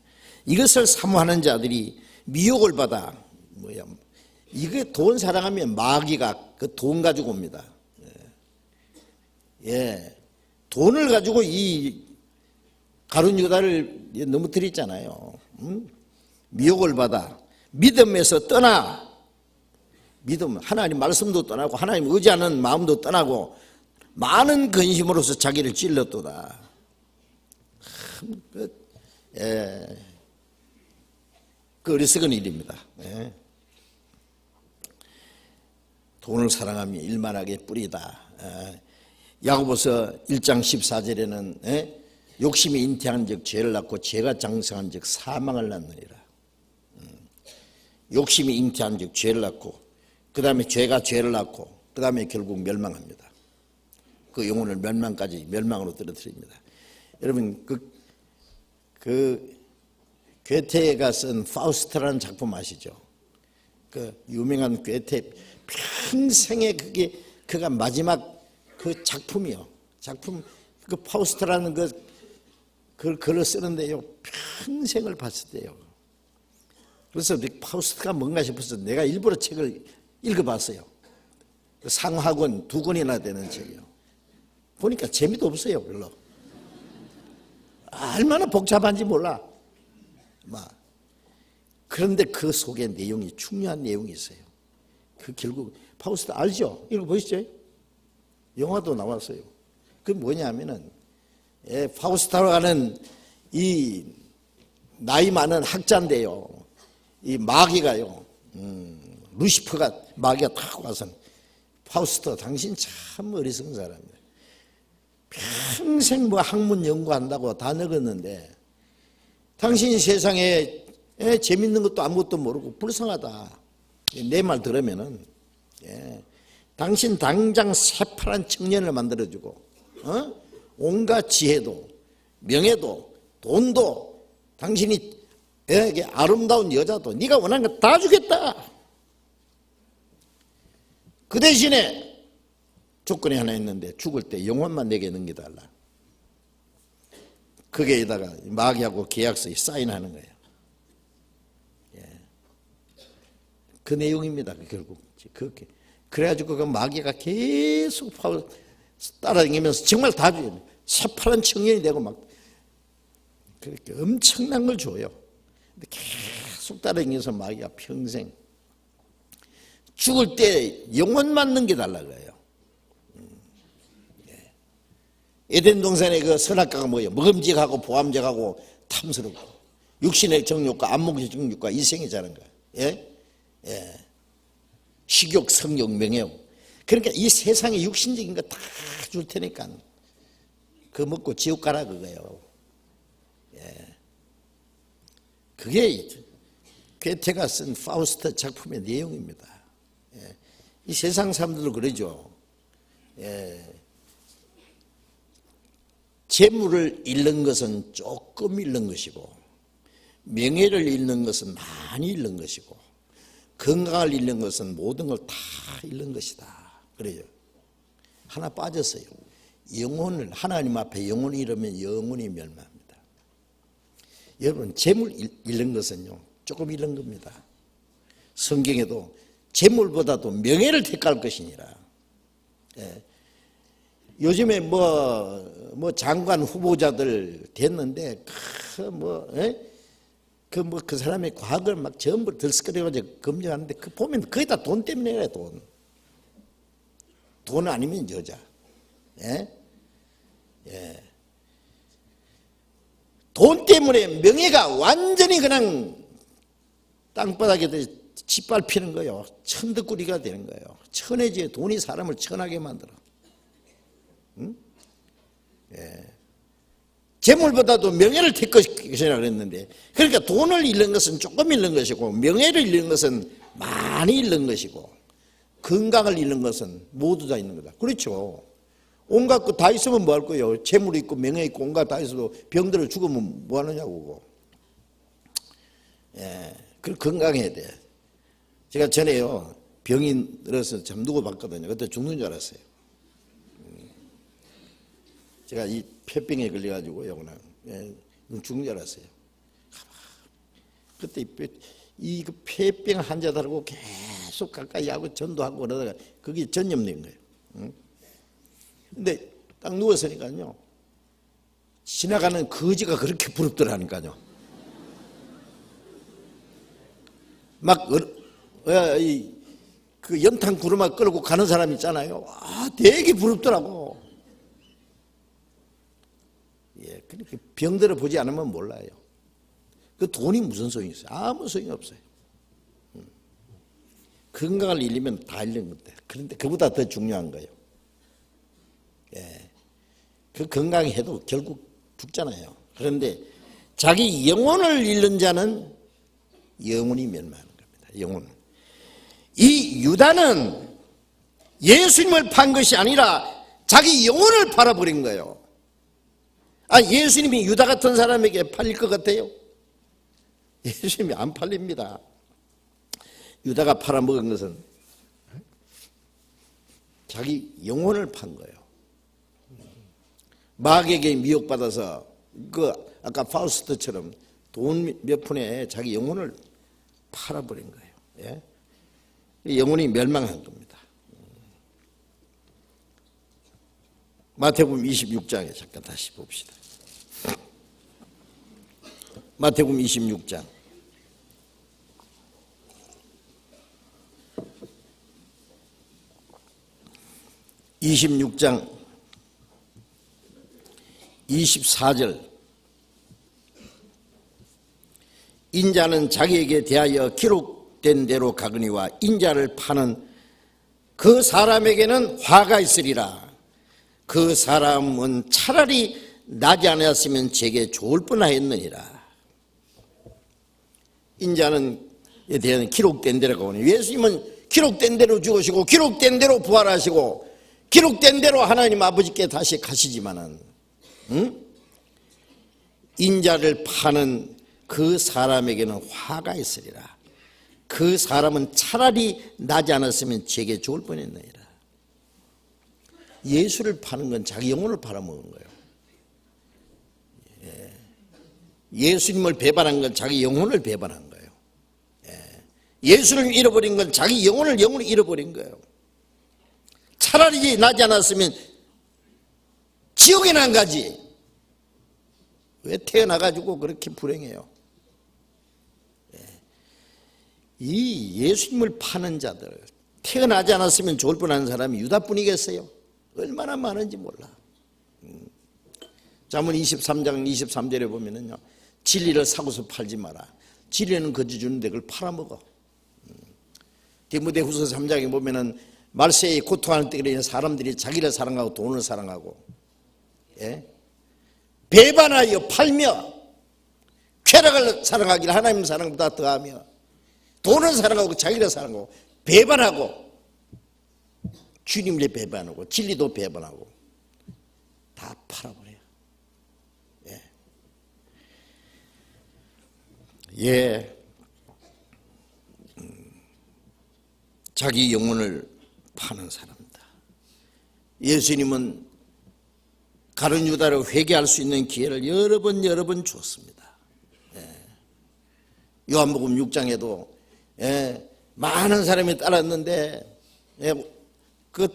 이것을 사모하는 자들이 미혹을 받아 이게 돈 사랑하면 마귀가 그 돈 가지고 옵니다. 돈을 가지고 이 가룟 유다를 넘어뜨렸잖아요. 미혹을 받아 믿음에서 떠나, 믿음 하나님 말씀도 떠나고 하나님 의지하는 마음도 떠나고 많은 근심으로서 자기를 찔렀도다. 그 어리석은 일입니다. 돈을 사랑하며 일만하게 뿌리다. 야고보서 1장 14절에는 욕심이 잉태한 즉 죄를 낳고 죄가 장성한 즉 사망을 낳느니라. 욕심이 잉태한 즉 죄를 낳고 그 다음에 죄가 죄를 낳고 그 다음에 결국 멸망합니다. 그 영혼을 멸망으로 떨어뜨립니다. 여러분 그 괴테가 쓴 파우스트라는 작품 아시죠? 그 유명한 괴테 평생에 그가 마지막 그 작품이요. 작품 그 파우스트라는 그 글을 쓰는데요. 평생을 봤었대요. 그래서 파우스트가 뭔가 싶어서 내가 일부러 책을 읽어봤어요. 상하권 2권이나 되는 책이요. 보니까 재미도 없어요, 별로. 얼마나 복잡한지 몰라. 그런데 그 속에 내용이 중요한 내용이 있어요. 그 결국 파우스트 알죠? 읽어보시죠. 영화도 나왔어요. 그게 뭐냐면은 파우스트라는 이 나이 많은 학자인데요. 이 마귀가요. 루시퍼가 마귀가 탁 와서 파우스트 당신 참 어리석은 사람이다. 평생 뭐 학문 연구한다고 다 늙었는데 당신이 세상에 재밌는 것도 아무것도 모르고 불쌍하다. 내 말 들으면은 당신 당장 새파란 청년을 만들어주고 온갖 지혜도 명예도 돈도 당신이 아름다운 여자도 네가 원하는 거 다 주겠다. 그 대신에 조건이 하나 있는데 죽을 때 영혼만 내게 넘겨달라. 거기에다가 마귀하고 계약서에 사인하는 거예요. 그 내용입니다. 결국 그렇게 그래가지고 그 마귀가 계속 따라다니면서 정말 다 줘요. 새파란 청년이 되고 막 그렇게 엄청난 걸 줘요. 근데 계속 따라다니면서 마귀가 평생 죽을 때 영혼만 넘겨달라고 해요. 에덴 동산의 그 선악과가 뭐예요? 먹음직하고 보암직하고 탐스럽고 육신의 정욕과 안목의 정욕과 이생이 자는 거예요. 식욕, 성욕, 명예욕. 그러니까 이 세상에 육신적인 거 다 줄 테니까 그거 먹고 지옥 가라 그거예요. 그게 괴테가 쓴 파우스트 작품의 내용입니다. 이 세상 사람들도 그러죠. 재물을 잃는 것은 조금 잃는 것이고 명예를 잃는 것은 많이 잃는 것이고 건강을 잃는 것은 모든 걸 다 잃는 것이다. 그래요. 하나 빠졌어요. 영혼을 하나님 앞에 영혼을 잃으면 영혼이 멸망합니다. 여러분 재물 잃는 것은요 조금 잃는 겁니다. 성경에도 재물보다도 명예를 택할 것이니라. 요즘에 뭐 장관 후보자들 됐는데 그 사람의 과거를 막 전부 들썩거려가지고 검증하는데 그 보면 거의 다 돈 때문에 그래. 돈 아니면 여자. 돈 때문에 명예가 완전히 그냥 땅바닥에 짓밟히는 거예요. 천덕꾸리가 되는 거예요. 천해지에 돈이 사람을 천하게 만들어. 재물보다도 명예를 택 것이라 그랬는데 그러니까 돈을 잃는 것은 조금 잃는 것이고 명예를 잃는 것은 많이 잃는 것이고 건강을 잃는 것은 모두 다 있는 거다. 그렇죠. 온갖 거 다 있으면 뭐 할 거예요. 재물 있고 명예 있고 온갖 다 있어도 병들어 죽으면 뭐 하느냐고. 그 건강해야 돼. 제가 전에요 병이 들어서 참 누구 봤거든요. 그때 죽는 줄 알았어요. 제가 이 폐병에 걸려가지고요, 그냥 죽는 줄 알았어요. 그때 이 폐병 환자들하고 계속 가까이 하고 전도하고 그러다가 그게 전염된 거예요. 근데 딱 누웠으니까요, 지나가는 거지가 그렇게 부럽더라니까요. 막 그 연탄 구르마 끌고 가는 사람 있잖아요. 되게 부럽더라고. 그렇게 병들어 보지 않으면 몰라요. 그 돈이 무슨 소용이 있어요? 아무 소용이 없어요. 건강을 잃으면 다 잃는 건데. 그런데 그보다 더 중요한 거예요. 그 건강해도 결국 죽잖아요. 그런데 자기 영혼을 잃는 자는 영혼이 멸망하는 겁니다. 영혼. 이 유다는 예수님을 판 것이 아니라 자기 영혼을 팔아버린 거예요. 예수님이 유다 같은 사람에게 팔릴 것 같아요? 예수님이 안 팔립니다. 유다가 팔아먹은 것은 자기 영혼을 판 거예요. 마귀에게 미혹받아서 아까 파우스트처럼 돈 몇 푼에 자기 영혼을 팔아버린 거예요. 예? 영혼이 멸망한 겁니다. 마태복음 26장에 잠깐 다시 봅시다. 마태복음 26장 24절 인자는 자기에게 대하여 기록된 대로 가거니와 인자를 파는 그 사람에게는 화가 있으리라. 그 사람은 차라리 나지 않았으면 제게 좋을 뻔하였느니라. 인자는에 대한 기록된 대로 가거니 예수님은 기록된 대로 죽으시고 기록된 대로 부활하시고 기록된 대로 하나님 아버지께 다시 가시지만은 인자를 파는 그 사람에게는 화가 있으리라. 그 사람은 차라리 나지 않았으면 제게 좋을 뻔했느니라. 예수를 파는 건 자기 영혼을 팔아먹은 거예요. 예수님을 배반한 건 자기 영혼을 배반한 거예요. 예수를 잃어버린 건 자기 영혼을 잃어버린 거예요. 차라리 나지 않았으면 지옥에는 안 가지. 왜 태어나가지고 그렇게 불행해요? 이 예수님을 파는 자들, 태어나지 않았으면 좋을 뻔한 사람이 유다뿐이겠어요? 얼마나 많은지 몰라. 잠언 23장 23절에 보면은요, 진리를 사고서 팔지 마라. 진리는 거저 주는데 그걸 팔아먹어. 디모데후서 3장에 보면은 말세에 고통하는 때에 사람들이 자기를 사랑하고 돈을 사랑하고, 배반하여 팔며 쾌락을 사랑하기를 하나님 사랑보다 더하며 돈을 사랑하고 자기를 사랑하고 배반하고 주님을 배반하고 진리도 배반하고 다 팔아버려요. 자기 영혼을 파는 사람이다. 예수님은 가룟 유다를 회개할 수 있는 기회를 여러 번 줬습니다. 요한복음 6장에도 많은 사람이 따랐는데 그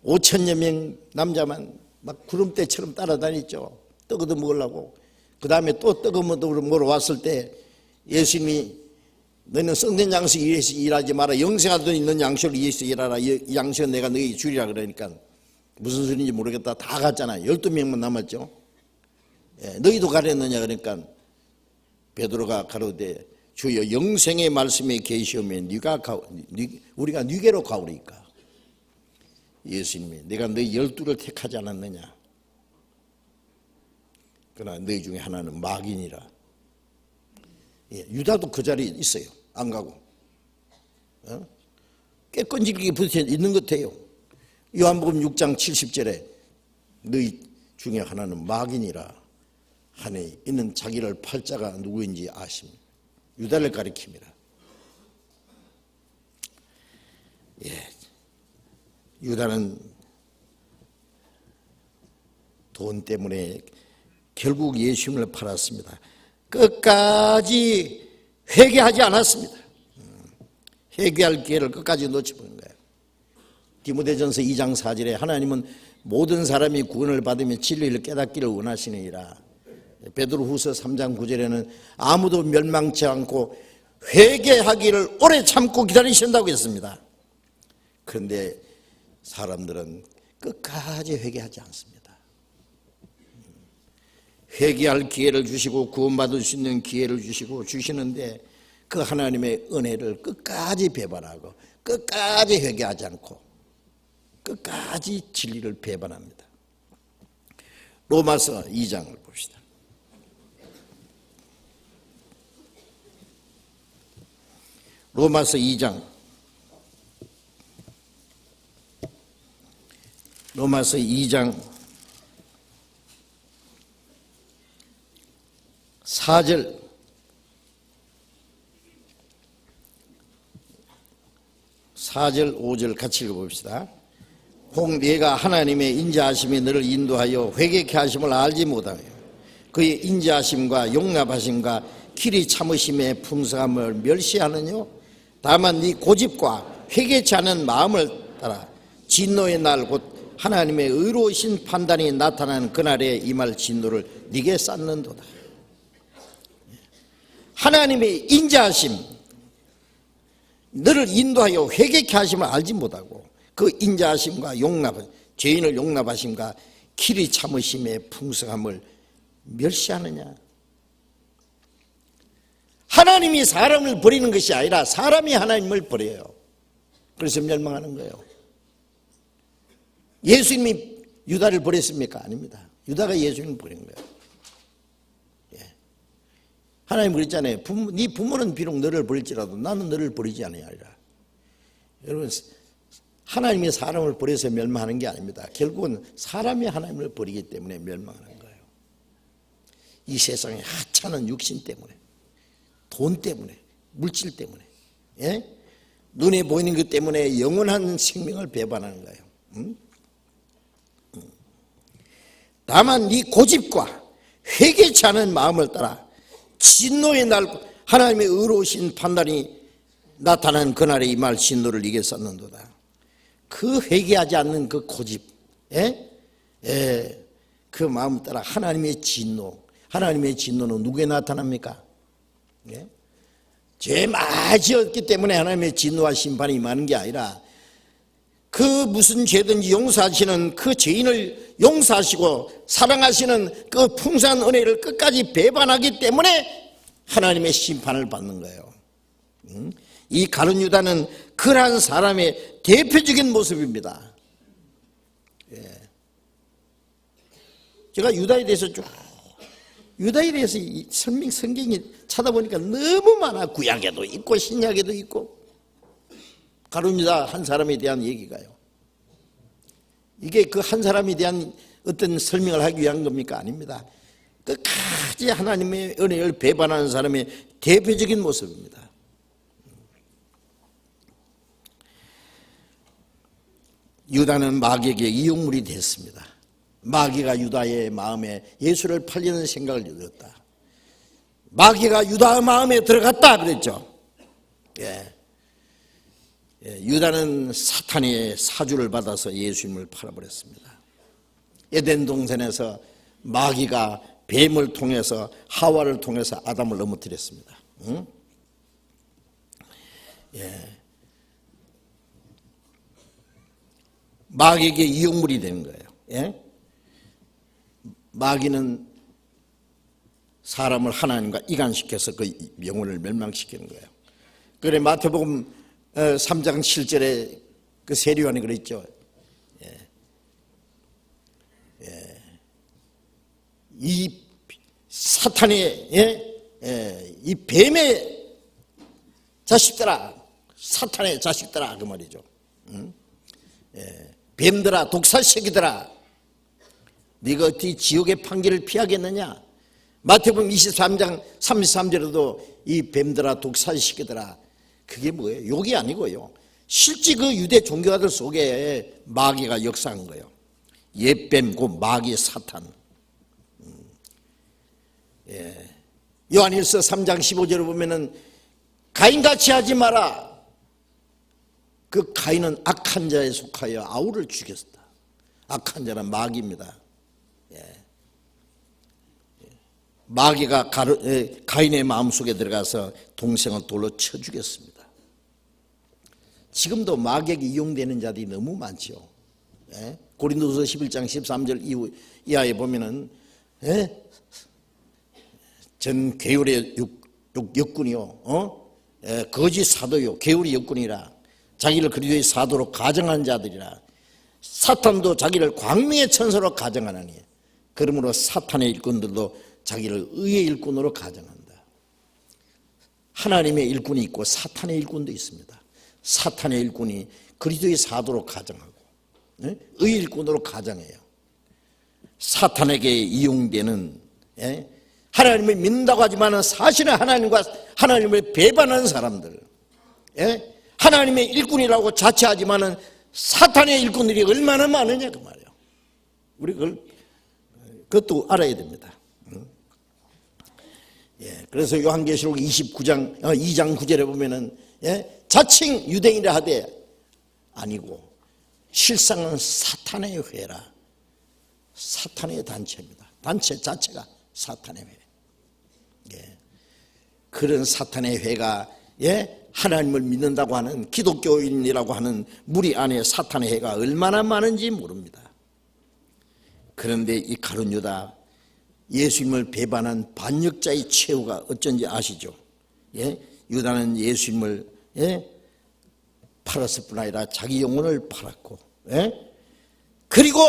5천여 명 남자만 막 구름대처럼 따라다녔죠. 떡 얻어 먹으려고. 그 다음에 또 떡 얻어 먹으러 왔을 때 예수님이 너는 썩는 양식 위해서 일하지 마라. 영생하도록 있는 양식을 위해서 일하라. 이 양식은 내가 너에게 주리라. 그러니까 무슨 소리인지 모르겠다. 다 갔잖아. 12명만 남았죠. 너희도 가렸느냐. 그러니까 베드로가 가로되 주여 영생의 말씀에 계시오면 우리가 네게로 가오리까. 예수님이 내가 너희 12를 택하지 않았느냐. 그러나 너희 중에 하나는 마귀니라. 유다도 그 자리에 있어요. 안 가고. 꽤 끈질기게 붙어 있는 것 같아요. 요한복음 6장 70절에 너희 중에 하나는 마귀니라 하니 이는 자기를 팔 자가 누구인지 아십니다. 유다를 가리킵니다. 유다는 돈 때문에 결국 예수님을 팔았습니다. 끝까지 회개하지 않았습니다. 회개할 기회를 끝까지 놓쳐버린 거예요. 디모데전서 2장 4절에 하나님은 모든 사람이 구원을 받으며 진리를 깨닫기를 원하시느니라. 베드로후서 3장 9절에는 아무도 멸망치 않고 회개하기를 오래 참고 기다리신다고 했습니다. 그런데 사람들은 끝까지 회개하지 않습니다. 회개할 기회를 주시고 구원받을 수 있는 기회를 주시는데 그 하나님의 은혜를 끝까지 배반하고 끝까지 회개하지 않고 끝까지 진리를 배반합니다. 로마서 2장을 봅시다. 로마서 2장 4절 (4절) (5절) 같이 읽어봅시다. 혹 네가 하나님의 인자하심이 너를 인도하여 회개케 하심을 알지 못하며 그의 인자하심과 용납하심과 길이 참으심의 풍성함을 멸시하느뇨. 다만 네 고집과 회개치 않은 마음을 따라 진노의 날 곧 하나님의 의로우신 판단이 나타나는 그날에 임할 진노를 네게 쌓는도다. 하나님의 인자하심, 너를 인도하여 회개케 하심을 알지 못하고 그 인자하심과 용납, 죄인을 용납하심과 길이 참으심의 풍성함을 멸시하느냐. 하나님이 사람을 버리는 것이 아니라 사람이 하나님을 버려요. 그래서 멸망하는 거예요. 예수님이 유다를 버렸습니까? 아닙니다. 유다가 예수님을 버린 거예요. 예. 하나님 그랬잖아요. 네 부모는 비록 너를 버릴지라도 나는 너를 버리지 않아야 하리라. 여러분, 하나님이 사람을 버려서 멸망하는 게 아닙니다. 결국은 사람이 하나님을 버리기 때문에 멸망하는 거예요. 이 세상의 하찮은 육신 때문에, 돈 때문에, 물질 때문에, 예? 눈에 보이는 것 때문에 영원한 생명을 배반하는 거예요. 다만 네 고집과 회개치 않은 마음을 따라 진노의 날 하나님의 의로우신 판단이 나타나는 그날에 임할 진노를 네게 쌓는도다. 그 회개하지 않는 그 고집, 그 마음 따라 하나님의 진노, 하나님의 진노는 누구에 나타납니까? 예? 죄 많이 지었기 때문에 하나님의 진노와 심판이 임하는 게 아니라 그 무슨 죄든지 용서하시는 그 죄인을 용서하시고 사랑하시는 그 풍성한 은혜를 끝까지 배반하기 때문에 하나님의 심판을 받는 거예요. 이 가룟 유다는 그러한 사람의 대표적인 모습입니다. 예. 제가 유다에 대해서 성경이 찾아보니까 너무 많아. 구약에도 있고 신약에도 있고. 가룟 유다 한 사람에 대한 얘기가요. 이게 그 한 사람에 대한 어떤 설명을 하기 위한 겁니까? 아닙니다. 끝까지 하나님의 은혜를 배반하는 사람의 대표적인 모습입니다. 유다는 마귀에게 이용물이 됐습니다. 마귀가 유다의 마음에 예수를 팔리는 생각을 열었다. 마귀가 유다의 마음에 들어갔다 그랬죠. 예. 유다는 사탄의 사주를 받아서 예수님을 팔아버렸습니다. 에덴 동산에서 마귀가 뱀을 통해서 하와를 통해서 아담을 넘어뜨렸습니다. 응? 예. 마귀에게 이용물이 되는 거예요. 예? 마귀는 사람을 하나님과 이간시켜서 그 영혼을 멸망시키는 거예요. 그래 마태복음 3장 7절에 그 세리요한이 그랬죠. 이 사탄의 이 뱀의 자식들아, 사탄의 자식들아 그 말이죠. 뱀들아, 독사새끼들아, 네가 어떻게 지옥의 판결을 피하겠느냐. 마태복음 23장 33절에도 이 뱀들아, 독사새끼들아, 그게 뭐예요? 욕이 아니고요. 실제 그 유대 종교가들 속에 마귀가 역사한 거예요. 옛뱀, 그 마귀 사탄. 요한일서 3장 15절에 보면은 가인같이 하지 마라. 그 가인은 악한 자에 속하여 아우를 죽였다. 악한 자는 마귀입니다. 마귀가 가인의 마음속에 들어가서 동생을 돌로 쳐 죽였습니다. 지금도 마귀에게 이용되는 자들이 너무 많죠. 고린도서 11장 13절 이하에 보면은 전 계율의 역군이요, 거짓 사도요, 계율의 역군이라 자기를 그리스도의 사도로 가정한 자들이라 사탄도 자기를 광명의 천사로 가정하나니 그러므로 사탄의 일꾼들도 자기를 의의 일꾼으로 가정한다. 하나님의 일꾼이 있고 사탄의 일꾼도 있습니다. 사탄의 일꾼이 그리스도의 사도로 가정하고 의의 일꾼으로 가정해요. 사탄에게 이용되는 하나님을 믿는다고 하지만 사실은 하나님을 배반하는 사람들, 예? 하나님의 일꾼이라고 자처하지만 사탄의 일꾼들이 얼마나 많으냐 그 말이에요. 우리 그것도 알아야 됩니다. 예, 그래서 요한계시록 2장 9절에 보면은, 예? 자칭 유대인이라 하되 아니고 실상은 사탄의 회라. 사탄의 단체입니다. 단체 자체가 사탄의 회. 예. 그런 사탄의 회가, 예? 하나님을 믿는다고 하는 기독교인이라고 하는 무리 안에 사탄의 회가 얼마나 많은지 모릅니다. 그런데 이 가룟 유다, 예수님을 배반한 반역자의 최후가 어쩐지 아시죠? 예? 유다는 예수님을, 예? 팔았을 뿐 아니라 자기 영혼을 팔았고, 예? 그리고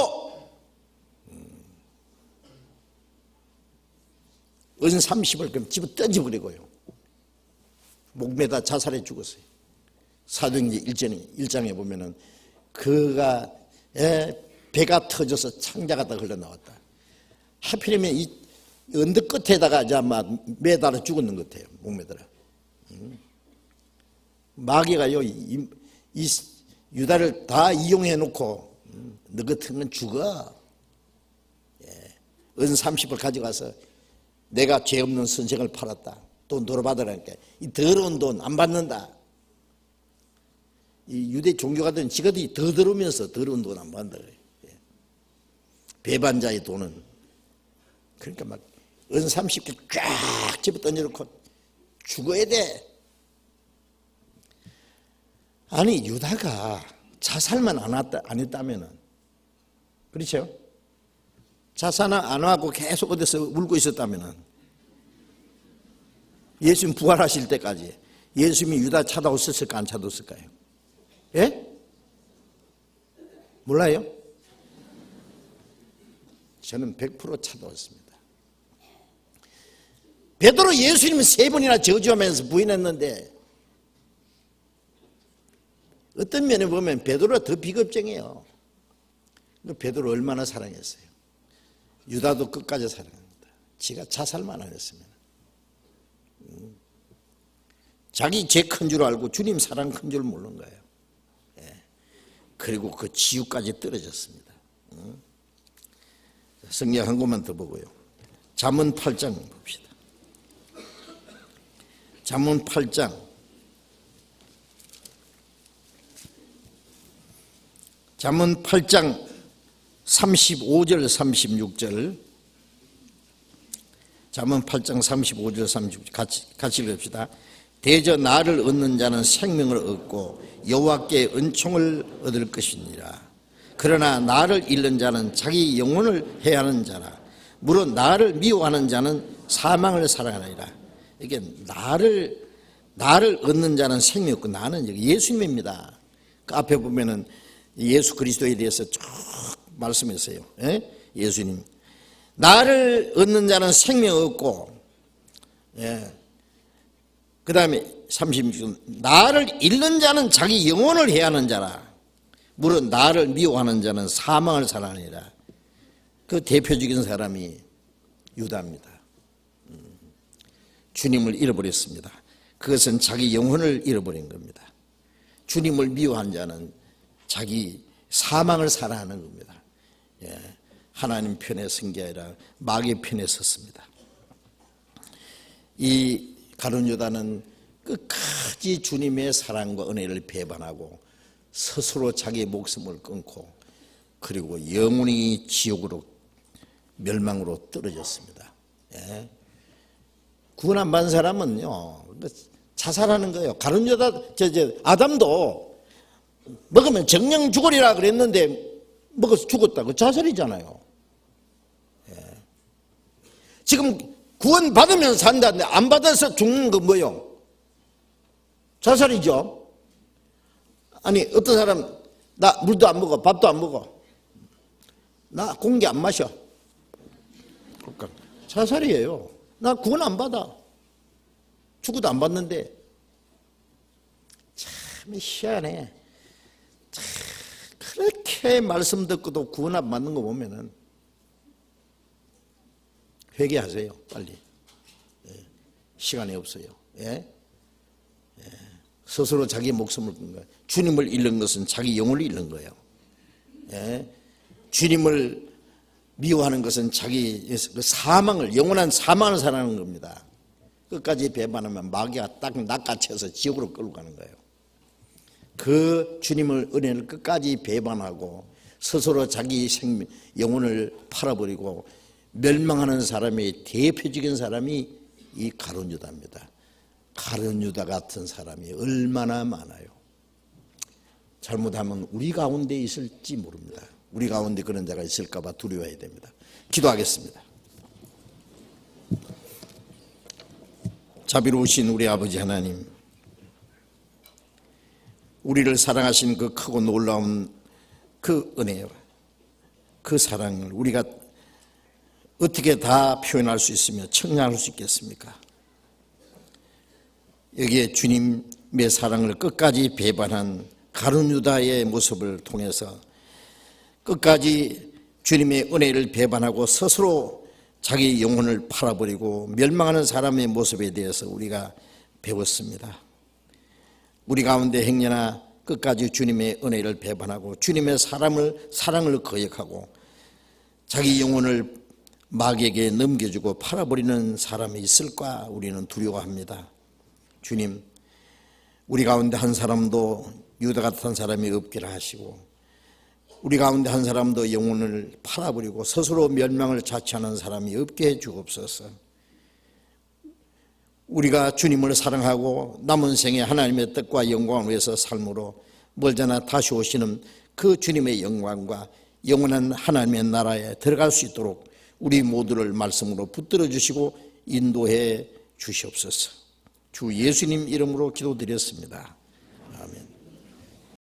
은 30을 그럼 집어 던져버리고요, 목매다 자살해 죽었어요. 사도행전 1장에 보면은 그가, 예? 배가 터져서 창자가 다 흘러나왔다. 하필이면 이 언덕 끝에다가 아마 매달아 죽었는 것 같아요. 목매달아. 마귀가요, 이 유다를 다 이용해 놓고, 너 같은 건 죽어. 예. 은 30을 가져가서 내가 죄 없는 선생을 팔았다. 돈 돌아받으라니까. 이 더러운 돈 안 받는다. 이 유대 종교가들은 지가들이 더 더러우면서 더러운 돈 안 받는다 그래요. 예. 배반자의 돈은. 그러니까 막 은 30개 쫙 집어 던져놓고 죽어야 돼. 아니 유다가 자살만 안 했다면은, 그렇죠? 자살 안 하고 계속 어디서 울고 있었다면은, 예수님 부활하실 때까지 예수님이 유다 찾아오셨을까 안 찾아왔을까요? 예? 몰라요? 저는 100% 찾아왔습니다. 베드로 예수님은 3번이나 저주하면서 부인했는데, 어떤 면에 보면 베드로가 더 비겁정해요. 베드로 얼마나 사랑했어요. 유다도 끝까지 사랑합니다. 지가 자살만 안 했으면. 자기 죄 큰 줄 알고 주님 사랑 큰 줄 모르는 거예요. 예. 그리고 그 지옥까지 떨어졌습니다. 성경 한 곳만 더 보고요. 잠언 8장 봅시다. 잠언 8장. 잠언 8장 35절 36절. 잠언 8장 35절 36절 같이 읽읍시다. 대저 나를 얻는 자는 생명을 얻고 여호와께 은총을 얻을 것이니라. 그러나 나를 잃는 자는 자기 영혼을 해하는 자라. 물론 나를 미워하는 자는 사망을 사랑하리라. 이게 나를 얻는 자는 생명이 없고, 나는 예수님입니다. 그 앞에 보면은 예수 그리스도에 대해서 쭉 말씀했어요. 예? 예수님. 나를 얻는 자는 생명 없고, 예. 그 다음에 36절. 나를 잃는 자는 자기 영혼을 해하는 자라. 물론 나를 미워하는 자는 사망을 사랑하니라. 그 대표적인 사람이 유다입니다. 주님을 잃어버렸습니다. 그것은 자기 영혼을 잃어버린 겁니다. 주님을 미워한 자는 자기 사망을 사랑하는 겁니다. 예, 하나님 편에 선 게 아니라 마귀의 편에 섰습니다. 이 가룟 유다는 끝까지 주님의 사랑과 은혜를 배반하고 스스로 자기의 목숨을 끊고, 그리고 영원히 지옥으로 멸망으로 떨어졌습니다. 예. 구원 안 받은 사람은요 자살하는 거예요. 가룟 유다 아담도 먹으면 정령 죽으리라 그랬는데 먹어서 죽었다. 그 자살이잖아요. 예. 지금 구원 받으면 산다는데 안 받아서 죽는 거 뭐요? 자살이죠. 아니 어떤 사람 나 물도 안 먹어, 밥도 안 먹어, 나 공기 안 마셔, 그러니까 자살이에요. 나 구원 안 받아. 죽어도 안 받는데. 참 희한해. 참 그렇게 말씀 듣고도 구원 안 받는 거 보면은 회개하세요. 빨리. 시간이 없어요. 예? 스스로 자기 목숨을 끊는 거예요. 주님을 잃는 것은 자기 영혼을 잃는 거예요. 예? 주님을 미워하는 것은 자기 사망을, 영원한 사망을 사랑하는 겁니다. 끝까지 배반하면 마귀가 딱 낚아채서 지옥으로 끌고 가는 거예요. 그 주님을 은혜를 끝까지 배반하고 스스로 자기 생명, 영혼을 팔아버리고 멸망하는 사람의 대표적인 사람이 이 가룟 유다입니다. 가룟 유다 같은 사람이 얼마나 많아요. 잘못하면 우리 가운데 있을지 모릅니다. 우리 가운데 그런 자가 있을까 봐 두려워해야 됩니다. 기도하겠습니다. 자비로우신 우리 아버지 하나님, 우리를 사랑하신 그 크고 놀라운 그 은혜와 그 사랑을 우리가 어떻게 다 표현할 수 있으며 청량할 수 있겠습니까? 여기에 주님의 사랑을 끝까지 배반한 가룟 유다의 모습을 통해서 끝까지 주님의 은혜를 배반하고 스스로 자기 영혼을 팔아버리고 멸망하는 사람의 모습에 대해서 우리가 배웠습니다. 우리 가운데 행여나 끝까지 주님의 은혜를 배반하고 주님의 사랑을 거역하고 자기 영혼을 마귀에게 넘겨주고 팔아버리는 사람이 있을까 우리는 두려워합니다. 주님, 우리 가운데 한 사람도 유다 같은 사람이 없기를 하시고 우리 가운데 한 사람도 영혼을 팔아버리고 스스로 멸망을 자처하는 사람이 없게 해 주옵소서. 우리가 주님을 사랑하고 남은 생에 하나님의 뜻과 영광을 위해서 삶으로 멀잖아 다시 오시는 그 주님의 영광과 영원한 하나님의 나라에 들어갈 수 있도록 우리 모두를 말씀으로 붙들어 주시고 인도해 주시옵소서. 주 예수님 이름으로 기도드렸습니다.